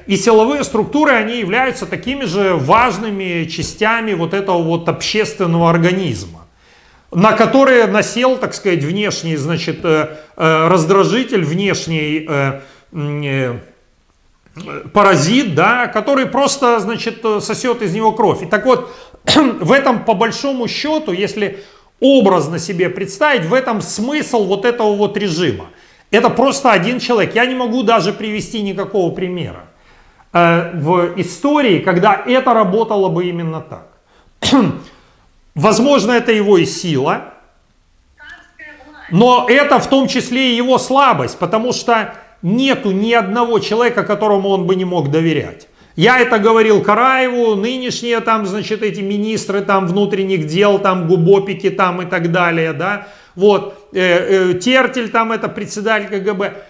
и силовые структуры, они являются такими же важными частями вот этого вот общественного организма, на которые насел, так сказать, внешний, значит, раздражитель, внешний паразит, да, который просто, значит, сосет из него кровь. И так вот, в этом, по большому счету, если образно себе представить, в этом смысл вот этого вот режима. Это просто один человек. Я не могу даже привести никакого примера в истории, когда это работало бы именно так. Возможно, это его и сила, но это в том числе и его слабость, потому что нету ни одного человека, которому он бы не мог доверять. Я это говорил Караеву, нынешние там, значит, эти министры там внутренних дел, там губопики там и так далее, да, вот, Тертель там это председатель КГБ.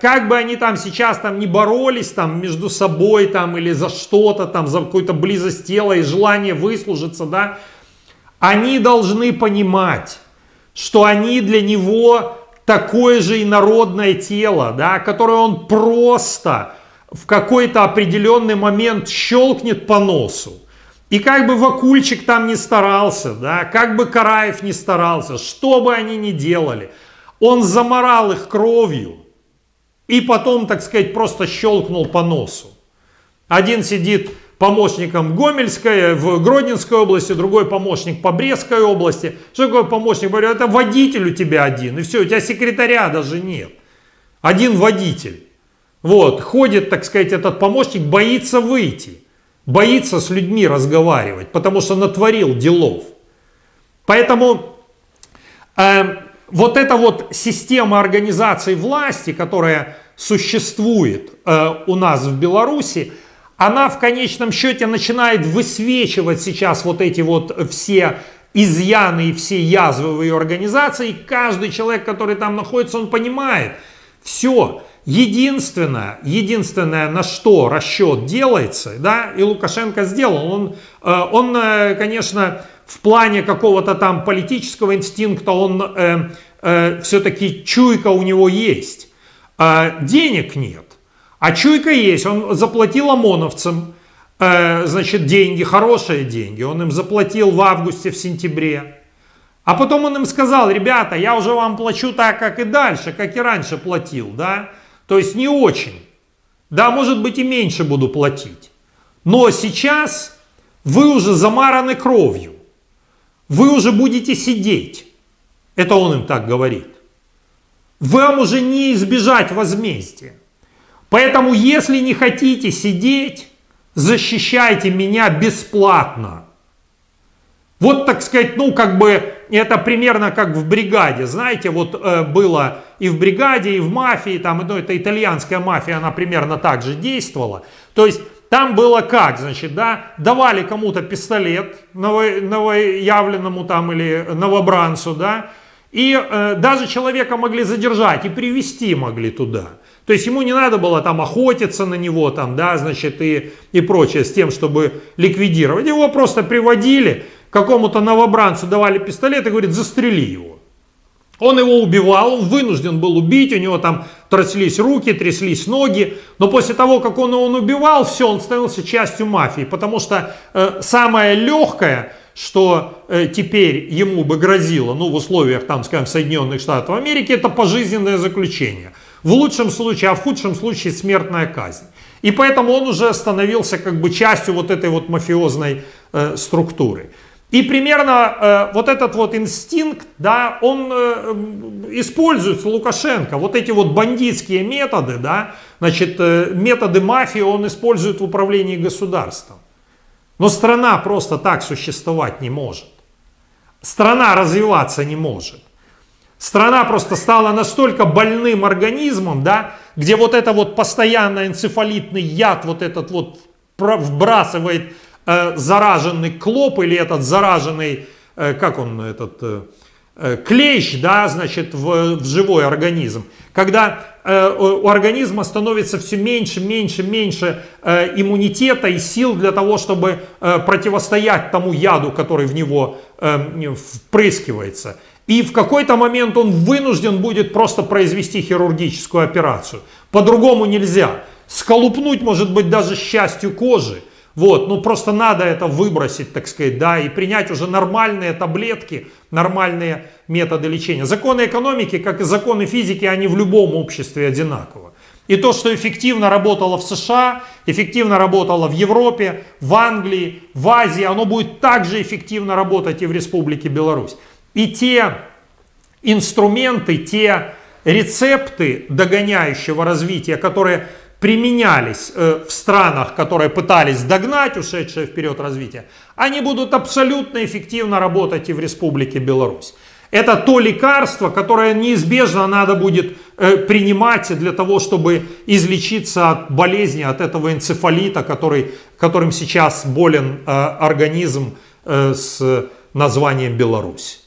Как бы они там сейчас там не боролись там между собой там или за что-то там, за какую-то близость тела и желание выслужиться, да, они должны понимать, что они для него такое же инородное тело, да, которое он просто в какой-то определенный момент щелкнет по носу. И как бы Вакульчик там не старался, да, как бы Караев не старался, что бы они ни делали, он заморал их кровью и потом, так сказать, просто щелкнул по носу. Один сидит помощником в Гродненской области, другой помощник по Брестской области. Что такое помощник? Говорю, это водитель у тебя один, и все, у тебя секретаря даже нет. Один водитель. Вот, ходит, так сказать, этот помощник, боится выйти, боится с людьми разговаривать, потому что натворил делов. Поэтому вот эта вот система организации власти, которая существует у нас в Беларуси, она в конечном счете начинает высвечивать сейчас вот эти вот все изъяны и все язвы в ее организации. И каждый человек, который там находится, он понимает, все, единственное, на что расчет делается, да, и Лукашенко сделал, он, конечно, в плане какого-то там политического инстинкта, он все-таки чуйка у него есть, денег нет. А чуйка есть, он заплатил ОМОНовцам, значит, деньги, хорошие деньги, он им заплатил в августе, в сентябре. А потом он им сказал, ребята, я уже вам плачу так, как и дальше, как и раньше платил, да, то есть не очень, да, может быть и меньше буду платить. Но сейчас вы уже замараны кровью, вы уже будете сидеть. Это он им так говорит. Вам уже не избежать возмездия. Поэтому, если не хотите сидеть, защищайте меня бесплатно. Вот, так сказать, ну, как бы, это примерно как в бригаде. Знаете, вот было и в бригаде, и в мафии, там, ну, это итальянская мафия, она примерно так же действовала. То есть, там было как, значит, да, давали кому-то пистолет, новоявленному там или новобранцу, да, и даже человека могли задержать и привести могли туда. То есть ему не надо было там охотиться на него, там, да, значит, и прочее, с тем, чтобы ликвидировать. Его просто приводили, какому-то новобранцу давали пистолет и говорит, застрели его. Он его убивал, он вынужден был убить, у него там тряслись руки, тряслись ноги. Но после того, как он его убивал, все, он становился частью мафии. Потому что самое легкое, что теперь ему бы грозило, ну, в условиях, там, скажем, Соединенных Штатов Америки, это пожизненное заключение. В лучшем случае, а в худшем случае смертная казнь. И поэтому он уже становился как бы частью вот этой вот мафиозной структуры. И примерно вот этот вот инстинкт, да, он используется Лукашенко. Вот эти вот бандитские методы, да, значит, методы мафии он использует в управлении государством. Но страна просто так существовать не может. Страна развиваться не может. Страна просто стала настолько больным организмом, да, где вот это вот постоянно энцефалитный яд вот этот вот вбрасывает зараженный клоп или этот зараженный, как он, этот клещ, да, значит, в живой организм. Когда у организма становится все меньше иммунитета и сил для того, чтобы противостоять тому яду, который в него впрыскивается. И в какой-то момент он вынужден будет просто произвести хирургическую операцию. По-другому нельзя. Сколупнуть, может быть, даже частью кожи. Вот, ну просто надо это выбросить, так сказать, да, и принять уже нормальные таблетки, нормальные методы лечения. Законы экономики, как и законы физики, они в любом обществе одинаковы. И то, что эффективно работало в США, эффективно работало в Европе, в Англии, в Азии, оно будет также эффективно работать и в Республике Беларусь. И те инструменты, те рецепты догоняющего развития, которые применялись в странах, которые пытались догнать ушедшее вперед развитие, они будут абсолютно эффективно работать и в Республике Беларусь. Это то лекарство, которое неизбежно надо будет принимать для того, чтобы излечиться от болезни, от этого энцефалита, которым сейчас болен организм с названием Беларусь.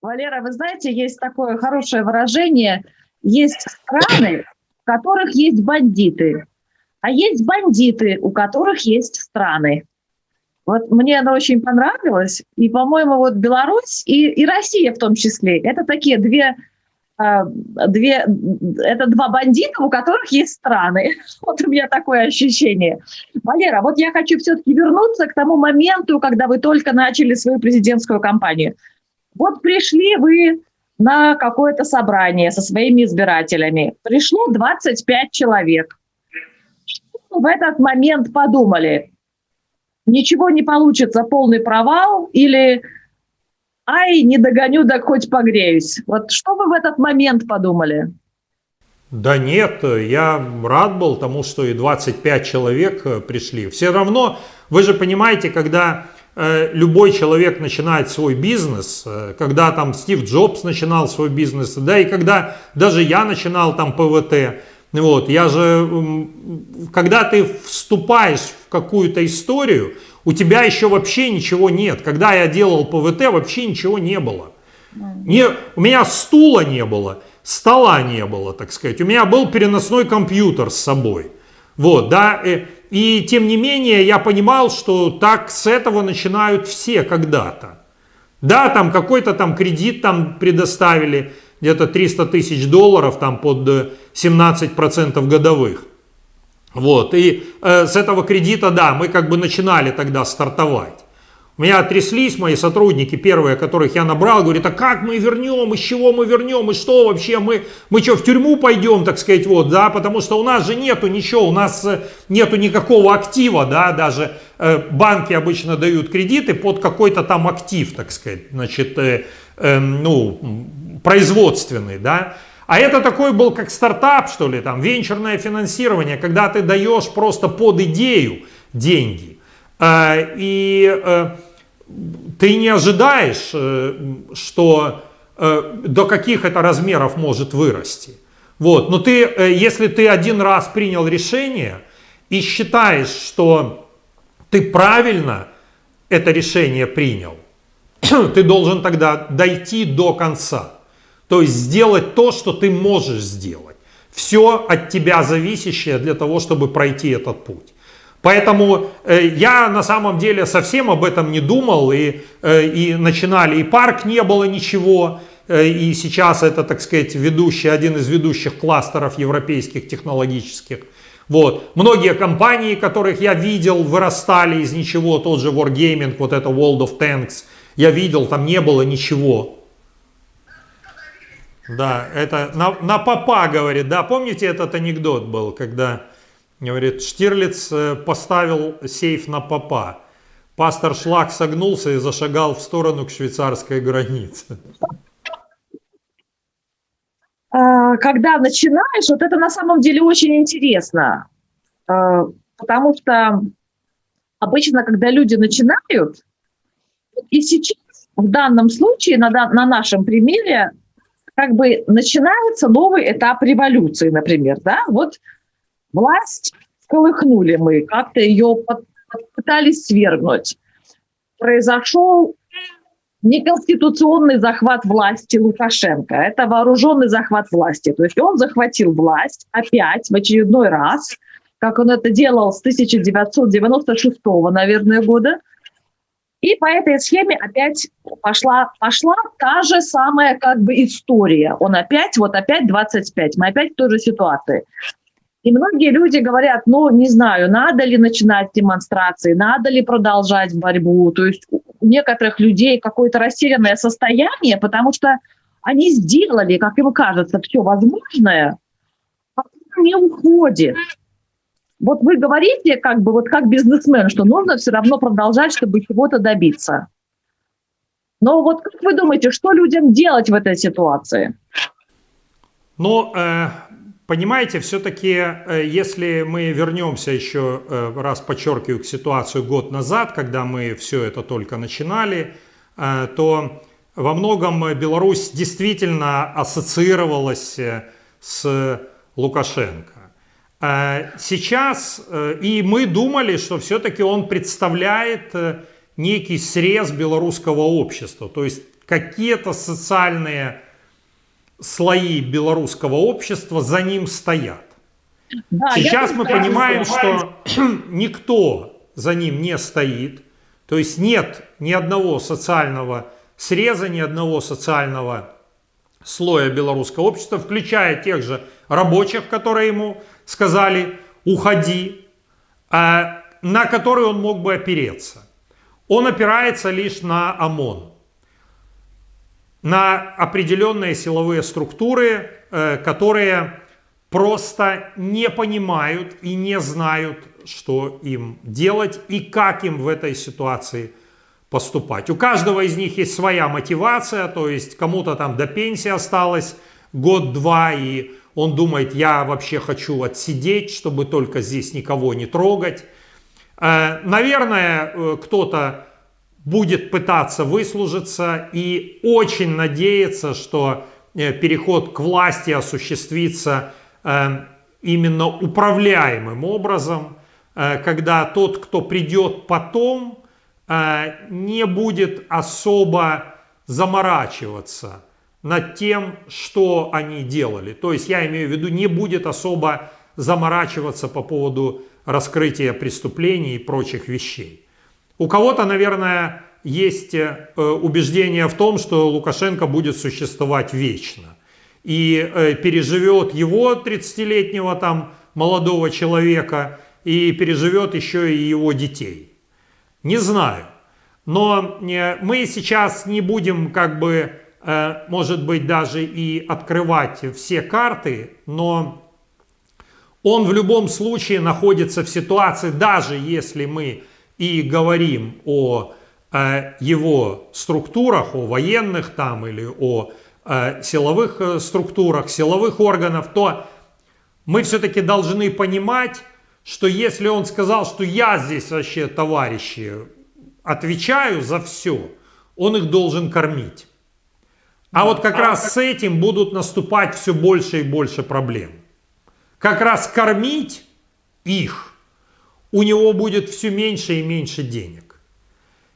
Валера, вы знаете, есть такое хорошее выражение, есть страны, в которых есть бандиты, а есть бандиты, у которых есть страны. Вот мне оно очень понравилось, и, по-моему, вот Беларусь и Россия в том числе, это такие это два бандита, у которых есть страны. Вот у меня такое ощущение. Валера, вот я хочу все-таки вернуться к тому моменту, когда вы только начали свою президентскую кампанию. Вот пришли вы на какое-то собрание со своими избирателями. Пришло 25 человек. Что в этот момент подумали? Ничего не получится, полный провал? Или ай, не догоню, да хоть погреюсь? Вот что вы в этот момент подумали? Да нет, я рад был тому, что и 25 человек пришли. Все равно, вы же понимаете, когда любой человек начинает свой бизнес, когда там Стив Джобс начинал свой бизнес, да, и когда даже я начинал там ПВТ, вот, я же, когда ты вступаешь в какую-то историю, у тебя еще вообще ничего нет. Когда я делал ПВТ, вообще ничего не было. У меня стула не было, стола не было, так сказать. У меня был переносной компьютер с собой. Вот, да, и тем не менее я понимал, что так с этого начинают все когда-то. Да, там какой-то там кредит там предоставили, где-то $300 тысяч там под 17% годовых. Вот, и с этого кредита, да, мы как бы начинали тогда стартовать. У меня тряслись мои сотрудники, первые, которых я набрал, говорят, а как мы вернем, из чего мы вернем, и что вообще, мы что, в тюрьму пойдем, так сказать, вот, да, потому что у нас же нету ничего, у нас нету никакого актива, да, даже банки обычно дают кредиты под какой-то там актив, так сказать, значит, ну, производственный, да. А это такой был как стартап, что ли, там, венчурное финансирование, когда ты даешь просто под идею деньги. И ты не ожидаешь, что до каких это размеров может вырасти. Вот. Но ты, если ты один раз принял решение и считаешь, что ты правильно это решение принял, ты должен тогда дойти до конца. То есть сделать то, что ты можешь сделать. Все от тебя зависящее для того, чтобы пройти этот путь. Поэтому я на самом деле совсем об этом не думал, и начинали, и парк не было ничего, и сейчас это, так сказать, один из ведущих кластеров европейских технологических. Вот. Многие компании, которых я видел, вырастали из ничего, тот же Wargaming, вот это World of Tanks, я видел, там не было ничего. Да, это на попа, говорит, да, помните этот анекдот был, когда... Говорит, Штирлиц поставил сейф на попа. Пастор Шлак согнулся и зашагал в сторону к швейцарской границе. Когда начинаешь, вот это на самом деле очень интересно. Потому что обычно, когда люди начинают, и сейчас в данном случае, на нашем примере, как бы начинается новый этап революции, например, да, вот власть колыхнули мы, как-то ее пытались свергнуть. Произошел неконституционный захват власти Лукашенко. Это вооруженный захват власти. То есть он захватил власть опять в очередной раз, как он это делал с 1996, наверное, года. И по этой схеме опять пошла та же самая как бы история. Он опять 25, мы опять в той же ситуации. И многие люди говорят, ну, не знаю, надо ли начинать демонстрации, надо ли продолжать борьбу. То есть у некоторых людей какое-то растерянное состояние, потому что они сделали, как им кажется, все возможное, а не уходит. Вот вы говорите, как бы, вот как бизнесмен, что нужно все равно продолжать, чтобы чего-то добиться. Но вот как вы думаете, что людям делать в этой ситуации? Ну, понимаете, все-таки, если мы вернемся еще раз, подчеркиваю, к ситуации год назад, когда мы все это только начинали, то во многом Беларусь действительно ассоциировалась с Лукашенко. Сейчас, и мы думали, что все-таки он представляет некий срез белорусского общества, то есть какие-то социальные слои белорусского общества за ним стоят. Да, сейчас мы понимаем, что никто за ним не стоит, то есть нет ни одного социального среза, ни одного социального слоя белорусского общества, включая тех же рабочих, которые ему сказали «уходи», на которые он мог бы опереться. Он опирается лишь на ОМОН, на определенные силовые структуры, которые просто не понимают и не знают, что им делать и как им в этой ситуации поступать. У каждого из них есть своя мотивация, то есть кому-то там до пенсии осталось год-два, и он думает, я вообще хочу отсидеть, чтобы только здесь никого не трогать. Наверное, кто-то будет пытаться выслужиться и очень надеяться, что переход к власти осуществится именно управляемым образом, когда тот, кто придет потом, не будет особо заморачиваться над тем, что они делали. То есть я имею в виду, не будет особо заморачиваться по поводу раскрытия преступлений и прочих вещей. У кого-то, наверное, есть убеждение в том, что Лукашенко будет существовать вечно. И переживет его 30-летнего там молодого человека, и переживет еще и его детей. Не знаю. Но мы сейчас не будем как бы, может быть, даже и открывать все карты, но он в любом случае находится в ситуации, даже если мы и говорим о его структурах, о военных там или о силовых структурах, силовых органов, то мы все-таки должны понимать, что если он сказал, что я здесь вообще, товарищи, отвечаю за все, он их должен кормить. А вот как раз с этим будут наступать все больше и больше проблем. Как раз кормить их у него будет все меньше и меньше денег.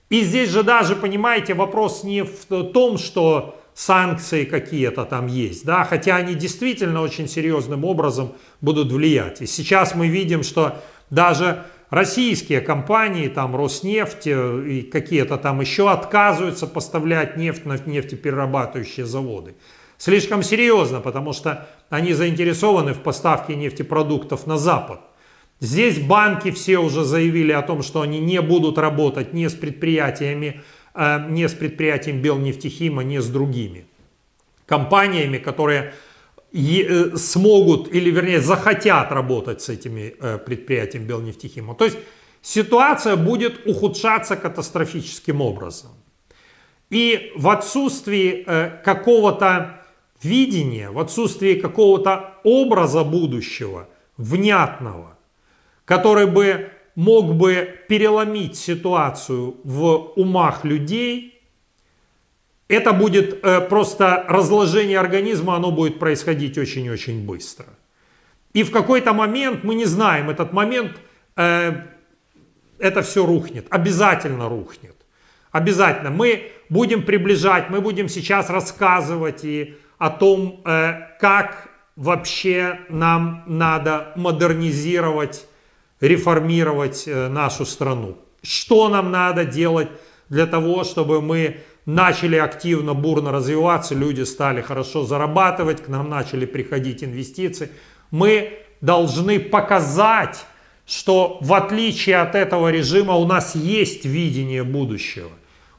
И здесь же даже, понимаете, вопрос не в том, что санкции какие-то там есть, да, хотя они действительно очень серьезным образом будут влиять. И сейчас мы видим, что даже российские компании, там Роснефть и какие-то там еще отказываются поставлять нефть на нефтеперерабатывающие заводы. Слишком серьезно, потому что они заинтересованы в поставке нефтепродуктов на Запад. Здесь банки все уже заявили о том, что они не будут работать ни с предприятиями, не с предприятием Белнефтехима, не с другими компаниями, которые смогут или, вернее, захотят работать с этими предприятиями Белнефтехима. То есть ситуация будет ухудшаться катастрофическим образом. И в отсутствии какого-то видения, в отсутствии какого-то образа будущего, внятного, который бы мог бы переломить ситуацию в умах людей, это будет просто разложение организма, оно будет происходить очень-очень быстро. И в какой-то момент, мы не знаем, этот момент, это все рухнет, обязательно рухнет. Обязательно. Мы будем приближать, мы будем сейчас рассказывать и о том, как вообще нам надо модернизировать, реформировать нашу страну. Что нам надо делать для того, чтобы мы начали активно, бурно развиваться, люди стали хорошо зарабатывать, к нам начали приходить инвестиции. Мы должны показать, что в отличие от этого режима у нас есть видение будущего.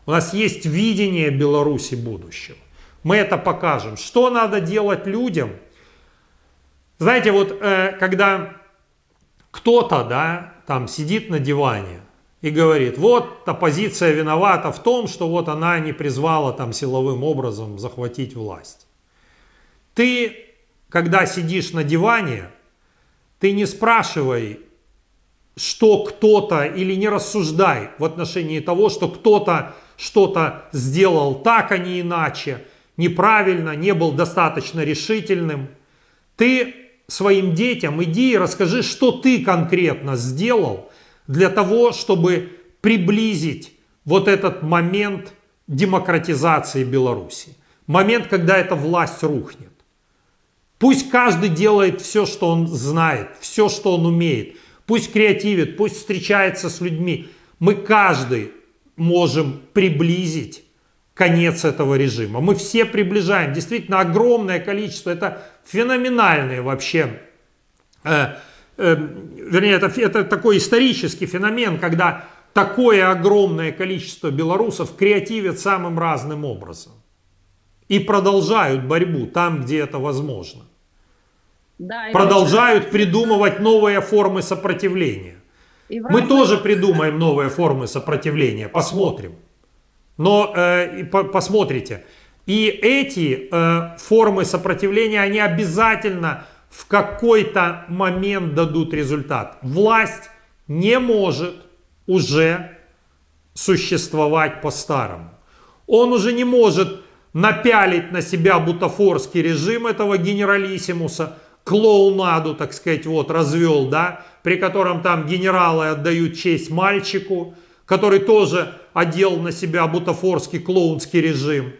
У нас есть видение Беларуси будущего. Мы это покажем. Что надо делать людям? Знаете, вот когда кто-то, да, там сидит на диване и говорит, вот оппозиция виновата в том, что вот она не призвала там силовым образом захватить власть. Ты, когда сидишь на диване, ты не спрашивай, что кто-то, или не рассуждай в отношении того, что кто-то что-то сделал так, а не иначе, неправильно, не был достаточно решительным. Ты своим детям иди и расскажи, что ты конкретно сделал для того, чтобы приблизить вот этот момент демократизации Беларуси. Момент, когда эта власть рухнет. Пусть каждый делает все, что он знает, все, что он умеет. Пусть креативит, пусть встречается с людьми. Мы каждый можем приблизить конец этого режима. Мы все приближаем. Действительно огромное количество. Это феноменальное вообще. Вернее, это такой исторический феномен, когда такое огромное количество белорусов креативят самым разным образом. И продолжают борьбу там, где это возможно. Да, продолжают придумывать новые формы сопротивления. Мы тоже придумаем новые формы сопротивления, посмотрим. Но посмотрите, и эти формы сопротивления, они обязательно в какой-то момент дадут результат. Власть не может уже существовать по-старому. Он уже не может напялить на себя бутафорский режим этого генералиссимуса, клоунаду, так сказать, вот развел, да, при котором там генералы отдают честь мальчику, который тоже одел на себя бутафорский клоунский режим.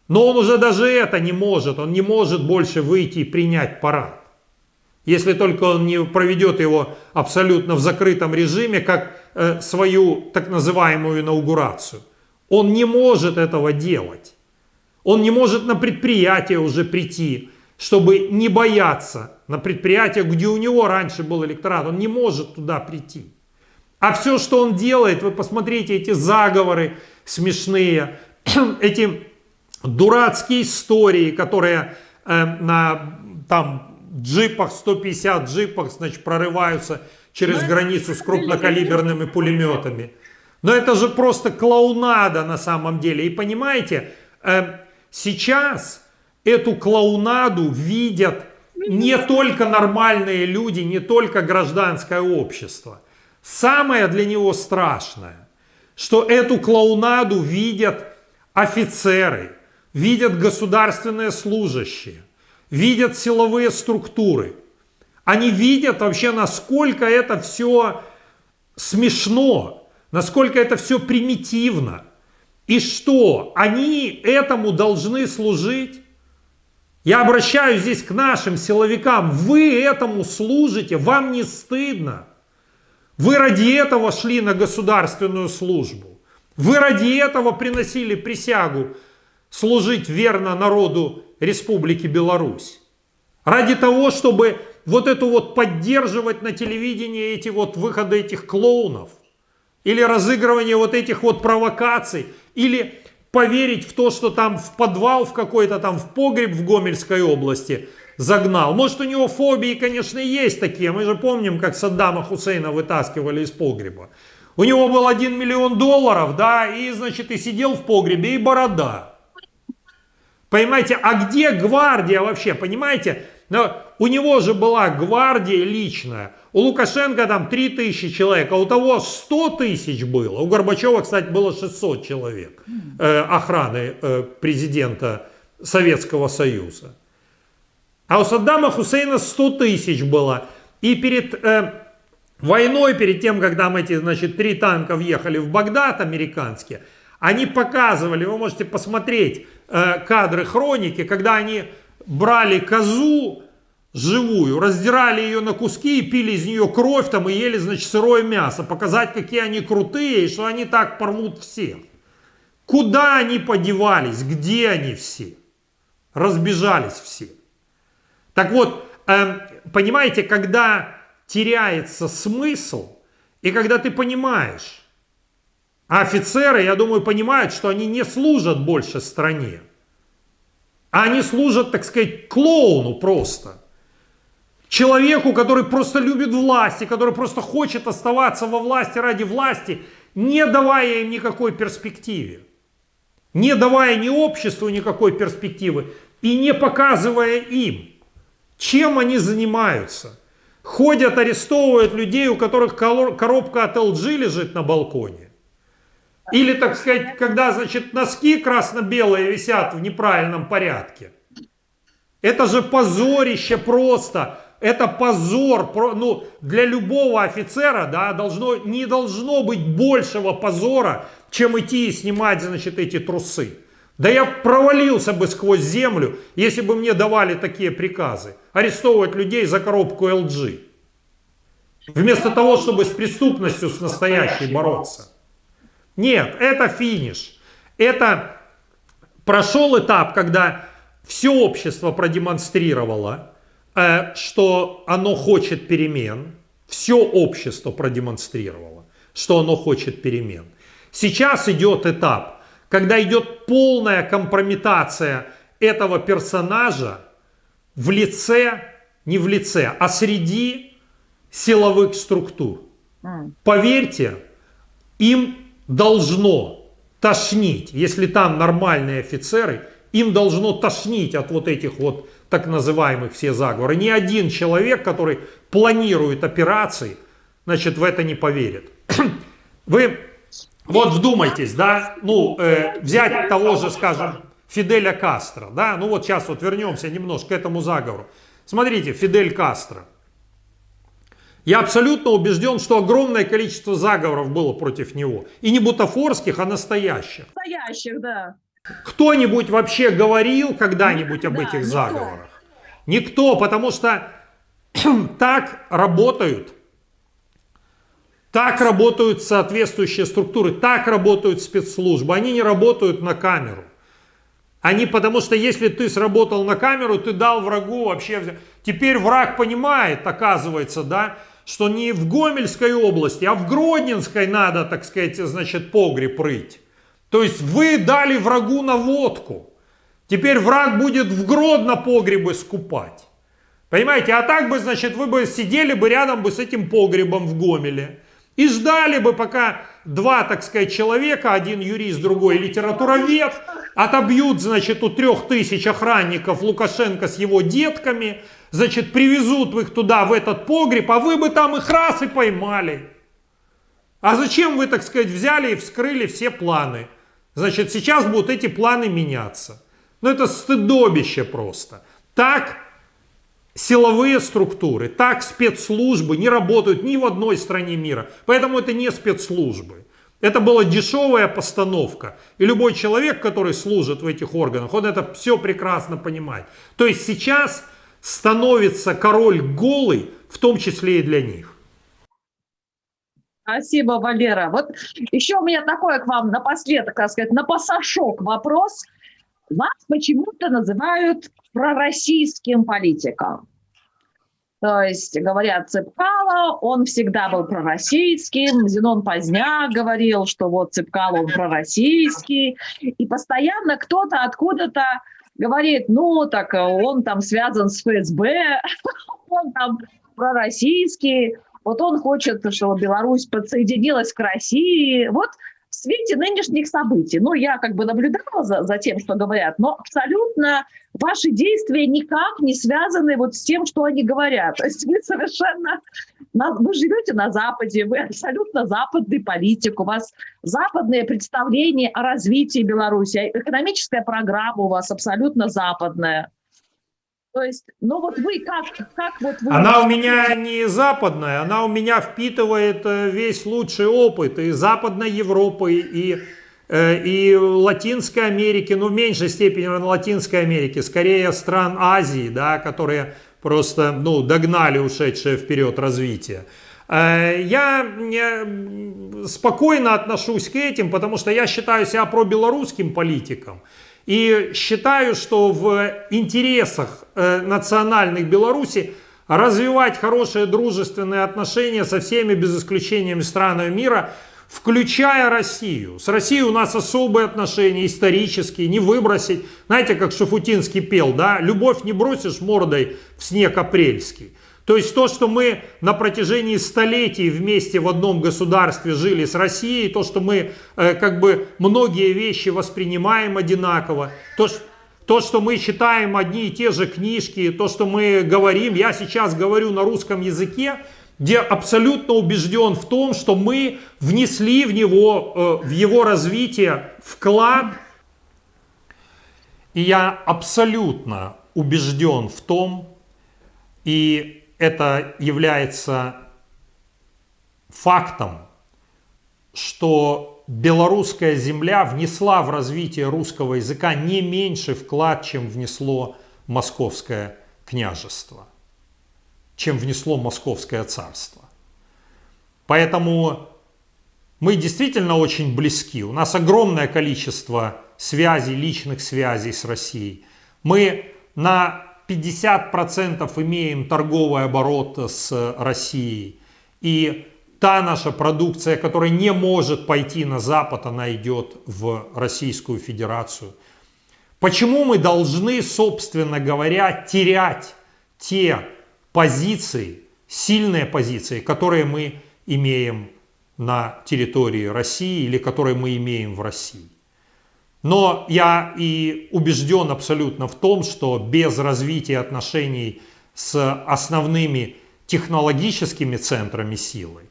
Но он уже даже это не может, он не может больше выйти и принять парад. Если только он не проведет его абсолютно в закрытом режиме, как свою так называемую инаугурацию. Он не может этого делать. Он не может на предприятие уже прийти, чтобы не бояться. На предприятие, где у него раньше был электорат, он не может туда прийти. А все, что он делает, вы посмотрите, эти заговоры смешные, эти дурацкие истории, которые на там джипах, 150 джипах, значит, прорываются через границу с крупнокалиберными пулеметами. Но это же просто клоунада на самом деле. И понимаете, сейчас эту клоунаду видят не только нормальные люди, не только гражданское общество. Самое для него страшное, что эту клоунаду видят офицеры, видят государственные служащие, видят силовые структуры. Они видят вообще, насколько это все смешно, насколько это все примитивно. И что, они этому должны служить? Я обращаюсь здесь к нашим силовикам. Вы этому служите, вам не стыдно? Вы ради этого шли на государственную службу. Вы ради этого приносили присягу служить верно народу Республики Беларусь. Ради того, чтобы вот эту вот поддерживать на телевидении эти вот выходы этих клоунов. Или разыгрывание вот этих вот провокаций. Или поверить в то, что там в подвал в какой-то там, в погреб в Гомельской области загнал. Может, у него фобии, конечно, есть такие. Мы же помним, как Саддама Хусейна вытаскивали из погреба. У него был 1 миллион долларов, да, и, значит, и сидел в погребе, и борода. Понимаете, а где гвардия вообще, понимаете? Но у него же была гвардия личная. У Лукашенко там 3000 человек, а у того 100 тысяч было. У Горбачева, кстати, было 600 человек охраны президента Советского Союза. А у Саддама Хусейна 100 тысяч было. И перед войной, перед тем, как там эти, значит, 3 танка въехали в Багдад американские, они показывали, вы можете посмотреть кадры хроники, когда они брали козу живую, раздирали ее на куски и пили из нее кровь там и ели, значит, сырое мясо. Показать, какие они крутые и что они так порвут всех. Куда они подевались? Где они все? Разбежались все. Так вот, понимаете, когда теряется смысл, и когда ты понимаешь, а офицеры, я думаю, понимают, что они не служат больше стране, а они служат, так сказать, клоуну просто. Человеку, который просто любит власть, и который просто хочет оставаться во власти ради власти, не давая им никакой перспективы. Не давая ни обществу никакой перспективы и не показывая им, чем они занимаются. Ходят, арестовывают людей, у которых коробка от LG лежит на балконе. Или, так сказать, когда, значит, носки красно-белые висят в неправильном порядке. Это же позорище просто. Это позор. Ну, для любого офицера, да, не должно быть большего позора, чем идти и снимать, значит, эти трусы. Да я провалился бы сквозь землю, если бы мне давали такие приказы. Арестовывать людей за коробку LG. Вместо того, чтобы с преступностью, с настоящей бороться. Нет, это финиш. Это прошел этап, когда все общество продемонстрировало, что оно хочет перемен. Все общество продемонстрировало, что оно хочет перемен. Сейчас идет этап, когда идет полная компрометация этого персонажа в лице, не в лице, а среди силовых структур. Поверьте, им должно тошнить, если там нормальные офицеры, им должно тошнить от вот этих вот так называемых все заговоры. Ни один человек, который планирует операции, значит, в это не поверит. Вы вот вдумайтесь, да, ну, взять того же, скажем, Фиделя Кастро, да, ну вот сейчас вот вернемся немножко к этому заговору. Смотрите, Фидель Кастро. Я абсолютно убежден, что огромное количество заговоров было против него. И не бутафорских, а настоящих. Настоящих, да. Кто-нибудь вообще говорил когда-нибудь об этих заговорах? Никто, потому что так работают соответствующие структуры, так работают спецслужбы. Они не работают на камеру. Потому что если ты сработал на камеру, ты дал врагу вообще... Теперь враг понимает, оказывается, да, что не в Гомельской области, а в Гродненской надо, так сказать, значит, погреб рыть. То есть вы дали врагу наводку. Теперь враг будет в Гродно погребы скупать. Понимаете, а так бы, значит, вы бы сидели бы рядом бы с этим погребом в Гомеле и ждали бы, пока два, так сказать, человека, один юрист, другой литературовед, отобьют, значит, у 3000 охранников Лукашенко с его детками, значит, привезут их туда, в этот погреб, а вы бы там их раз и поймали. А зачем вы, так сказать, взяли и вскрыли все планы? Значит, сейчас будут эти планы меняться. Ну, это стыдобище просто. Так силовые структуры, так спецслужбы не работают ни в одной стране мира. Поэтому это не спецслужбы. Это была дешевая постановка. И любой человек, который служит в этих органах, он это все прекрасно понимает. То есть сейчас становится король голый, в том числе и для них. Спасибо, Валера. Вот еще у меня такой к вам напоследок, так сказать, на пасашок вопрос. Вас почему-то называют пророссийским политиком. То есть, говорят, Цепкало, он всегда был пророссийским. Зенон Поздняк говорил, что вот Цепкало, он пророссийский. И постоянно кто-то откуда-то говорит, ну, так он там связан с ФСБ, он там пророссийский, вот он хочет, чтобы Беларусь подсоединилась к России. Вот в свете нынешних событий, ну, я как бы наблюдала за тем, что говорят, но абсолютно ваши действия никак не связаны вот с тем, что они говорят. То есть вы совершенно... Вы живете на Западе, вы абсолютно западный политик, у вас западные представления о развитии Беларуси, экономическая программа у вас абсолютно западная. То есть, ну вот вы как вот вы... Она у меня не западная, она у меня впитывает весь лучший опыт и Западной Европы, и Латинской Америки, ну в меньшей степени Латинской Америки, скорее стран Азии, да, которые просто догнали ушедшее вперед развитие. Я спокойно отношусь к этим, потому что я считаю себя пробелорусским политиком. И считаю, что в интересах национальных Беларуси развивать хорошие дружественные отношения со всеми, без исключения странами мира, включая Россию. С Россией у нас особые отношения, исторические, не выбросить. Знаете, как Шуфутинский пел, да? Любовь не бросишь мордой в снег апрельский. То есть то, что мы на протяжении столетий вместе в одном государстве жили с Россией, то, что мы как бы многие вещи воспринимаем одинаково, то, что мы читаем одни и те же книжки, то, что мы говорим, я сейчас говорю на русском языке, где абсолютно убежден в том, что мы внесли в его развитие вклад, и я абсолютно убежден в том, и это является фактом, что белорусская земля внесла в развитие русского языка не меньший вклад, чем внесло Московское княжество, чем внесло Московское царство. Поэтому мы действительно очень близки. У нас огромное количество связей, личных связей с Россией. Мы на 50% имеем торговый оборот с Россией. И та наша продукция, которая не может пойти на Запад, она идет в Российскую Федерацию. Почему мы должны, собственно говоря, терять те позиции, сильные позиции, которые мы имеем на территории России или которые мы имеем в России? Но я и убежден абсолютно в том, что без развития отношений с основными технологическими центрами силы,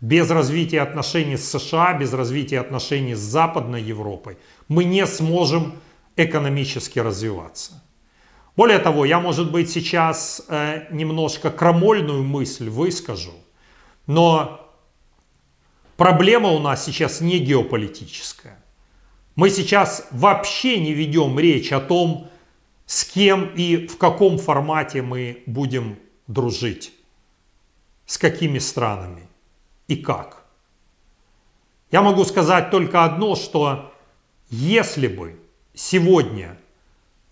без развития отношений с США, без развития отношений с Западной Европой, мы не сможем экономически развиваться. Более того, я, может быть, сейчас немножко крамольную мысль выскажу, но проблема у нас сейчас не геополитическая. Мы сейчас вообще не ведем речь о том, с кем и в каком формате мы будем дружить, с какими странами и как. Я могу сказать только одно, что если бы сегодня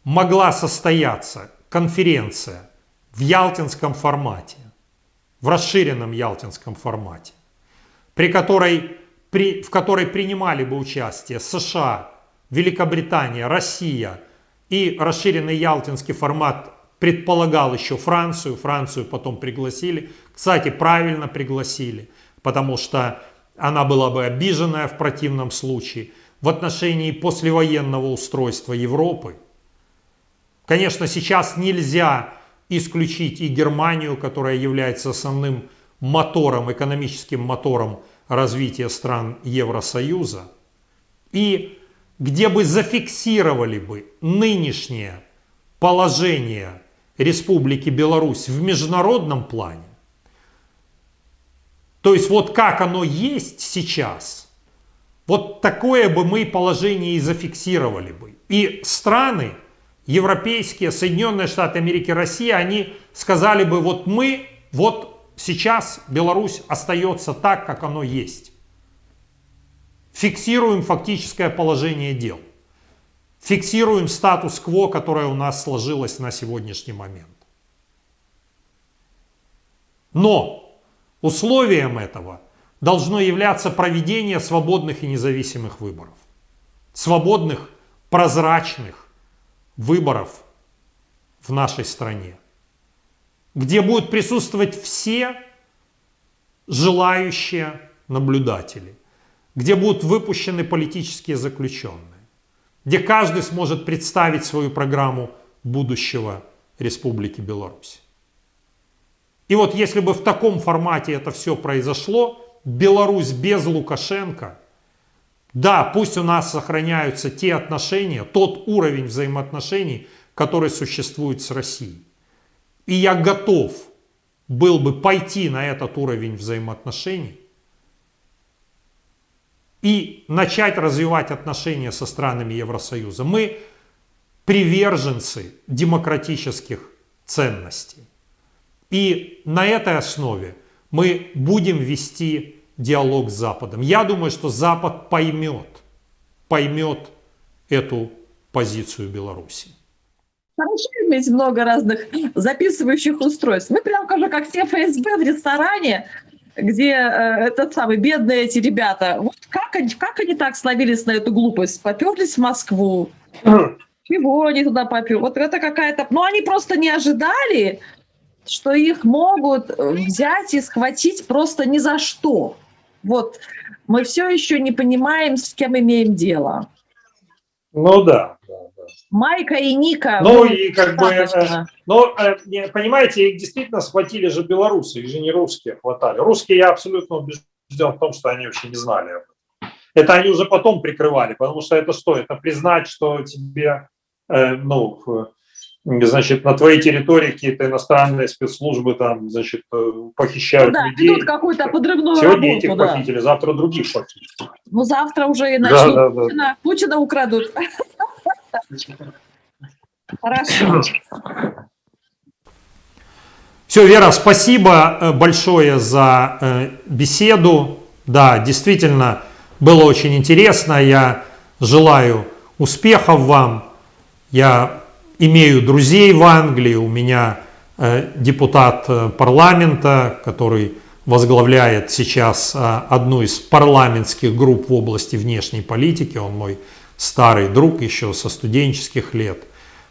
могла состояться конференция в ялтинском формате, в расширенном ялтинском формате, в которой принимали бы участие США, Великобритания, Россия, и расширенный ялтинский формат предполагал еще Францию. Францию потом пригласили. Кстати, правильно пригласили, потому что она была бы обиженная в противном случае в отношении послевоенного устройства Европы. Конечно, сейчас нельзя исключить и Германию, которая является основным мотором, экономическим мотором развития стран Евросоюза, и где бы зафиксировали бы нынешнее положение Республики Беларусь в международном плане. То есть вот как оно есть сейчас, вот такое бы мы положение и зафиксировали бы. И страны европейские, Соединенные Штаты Америки, Россия, они сказали бы, вот мы, вот сейчас Беларусь остается так, как оно есть. Фиксируем фактическое положение дел. Фиксируем статус-кво, которое у нас сложилось на сегодняшний момент. Но условием этого должно являться проведение свободных и независимых выборов. Свободных, прозрачных выборов в нашей стране, где будут присутствовать все желающие наблюдатели, где будут выпущены политические заключенные, где каждый сможет представить свою программу будущего Республики Беларусь. И вот если бы в таком формате это все произошло, Беларусь без Лукашенко, да, пусть у нас сохраняются те отношения, тот уровень взаимоотношений, который существует с Россией. И я готов был бы пойти на этот уровень взаимоотношений и начать развивать отношения со странами Евросоюза. Мы приверженцы демократических ценностей. И на этой основе мы будем вести диалог с Западом. Я думаю, что Запад поймет эту позицию Беларуси. Хорошо иметь много разных записывающих устройств. Мы прям как все ФСБ в ресторане, где этот самый бедные эти ребята. Вот как они так словились на эту глупость? Поперлись в Москву. Чего они туда поперлись? Вот это какая-то... Ну, они просто не ожидали, что их могут взять и схватить просто ни за что. Вот мы все еще не понимаем, с кем имеем дело. Ну да. Майка и Ника. Ну и как бы, понимаете, их действительно схватили же белорусы, их же не русские хватали. Русские, я абсолютно убежден в том, что они вообще не знали об этом. Это они уже потом прикрывали, потому что это что? Это признать, что тебе, значит, на твоей территории какие-то иностранные спецслужбы там, значит, похищают людей. Ведут какую-то подрывную Сегодня работу, этих похитили, завтра других похитили. Ну, завтра уже и начнут. Путина украдут. Хорошо. Все, Вера, спасибо большое за беседу. Да, действительно, было очень интересно. Я желаю успехов вам. Я имею друзей в Англии. У меня депутат парламента, который возглавляет сейчас одну из парламентских групп в области внешней политики. Он мой старый друг еще со студенческих лет.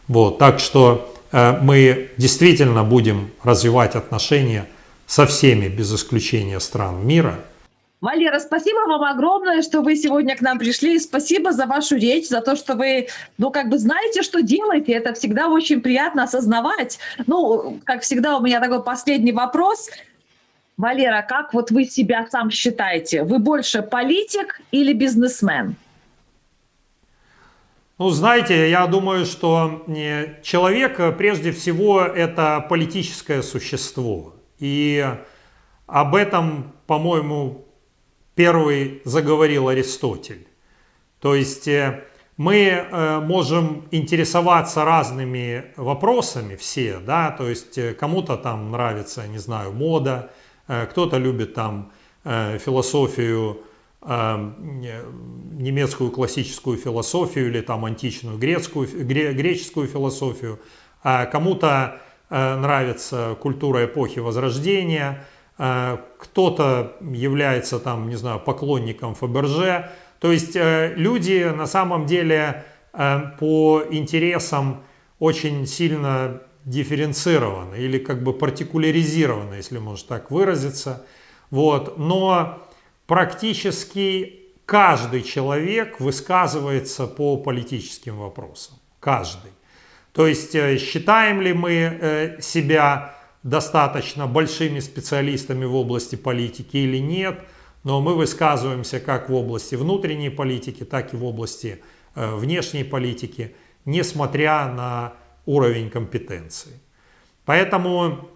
Вот, так что мы действительно будем развивать отношения со всеми, без исключения стран мира. Валера, спасибо вам огромное, что вы сегодня к нам пришли. Спасибо за вашу речь, за то, что вы, знаете, что делаете. Это всегда очень приятно осознавать. Как всегда, у меня такой последний вопрос. Валера, как вот вы себя сам считаете? Вы больше политик или бизнесмен? Знаете, я думаю, что человек прежде всего это политическое существо. И об этом, по-моему, первый заговорил Аристотель. То есть мы можем интересоваться разными вопросами все, да, то есть кому-то там нравится, не знаю, мода, кто-то любит там философию, немецкую классическую философию или там античную греческую философию, кому-то нравится культура эпохи Возрождения, кто-то является там, не знаю, поклонником Фаберже. То есть люди на самом деле по интересам очень сильно дифференцированы или как бы партикуляризированы, если можно так выразиться. Вот. Но практически каждый человек высказывается по политическим вопросам. Каждый. То есть считаем ли мы себя достаточно большими специалистами в области политики или нет, но мы высказываемся как в области внутренней политики, так и в области внешней политики, несмотря на уровень компетенции. Поэтому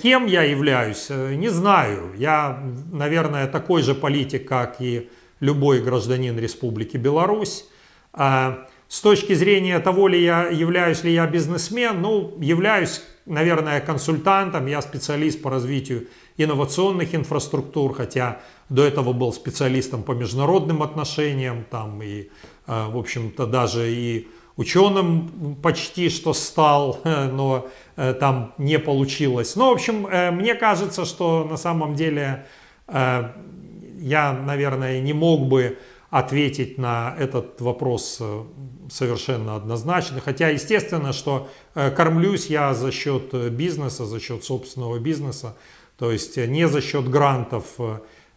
кем я являюсь, не знаю. Я, наверное, такой же политик, как и любой гражданин Республики Беларусь. С точки зрения того, являюсь ли я бизнесмен, ну, являюсь, наверное, консультантом, я специалист по развитию инновационных инфраструктур, хотя до этого был специалистом по международным отношениям, там и, в общем-то, даже и ученым почти что стал, но там не получилось. Ну, в общем, мне кажется, что на самом деле я, наверное, не мог бы ответить на этот вопрос совершенно однозначно. Хотя, естественно, что кормлюсь я за счет бизнеса, за счет собственного бизнеса, то есть не за счет грантов,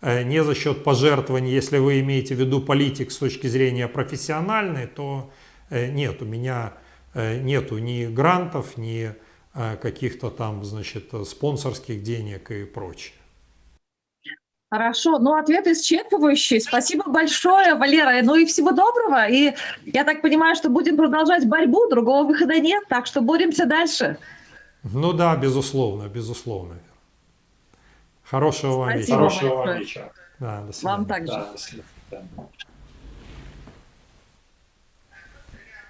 не за счет пожертвований. Если вы имеете в виду политик с точки зрения профессиональной, то нет, у меня нету ни грантов, ни каких-то там, значит, спонсорских денег и прочее. Хорошо, ну ответ исчерпывающий. Спасибо большое, Валера. Ну и всего доброго. И я так понимаю, что будем продолжать борьбу, другого выхода нет, так что боремся дальше. Ну да, безусловно, безусловно. Хорошего вам вечера. Спасибо большое. Да, до свидания. Вам также. Да, до свидания.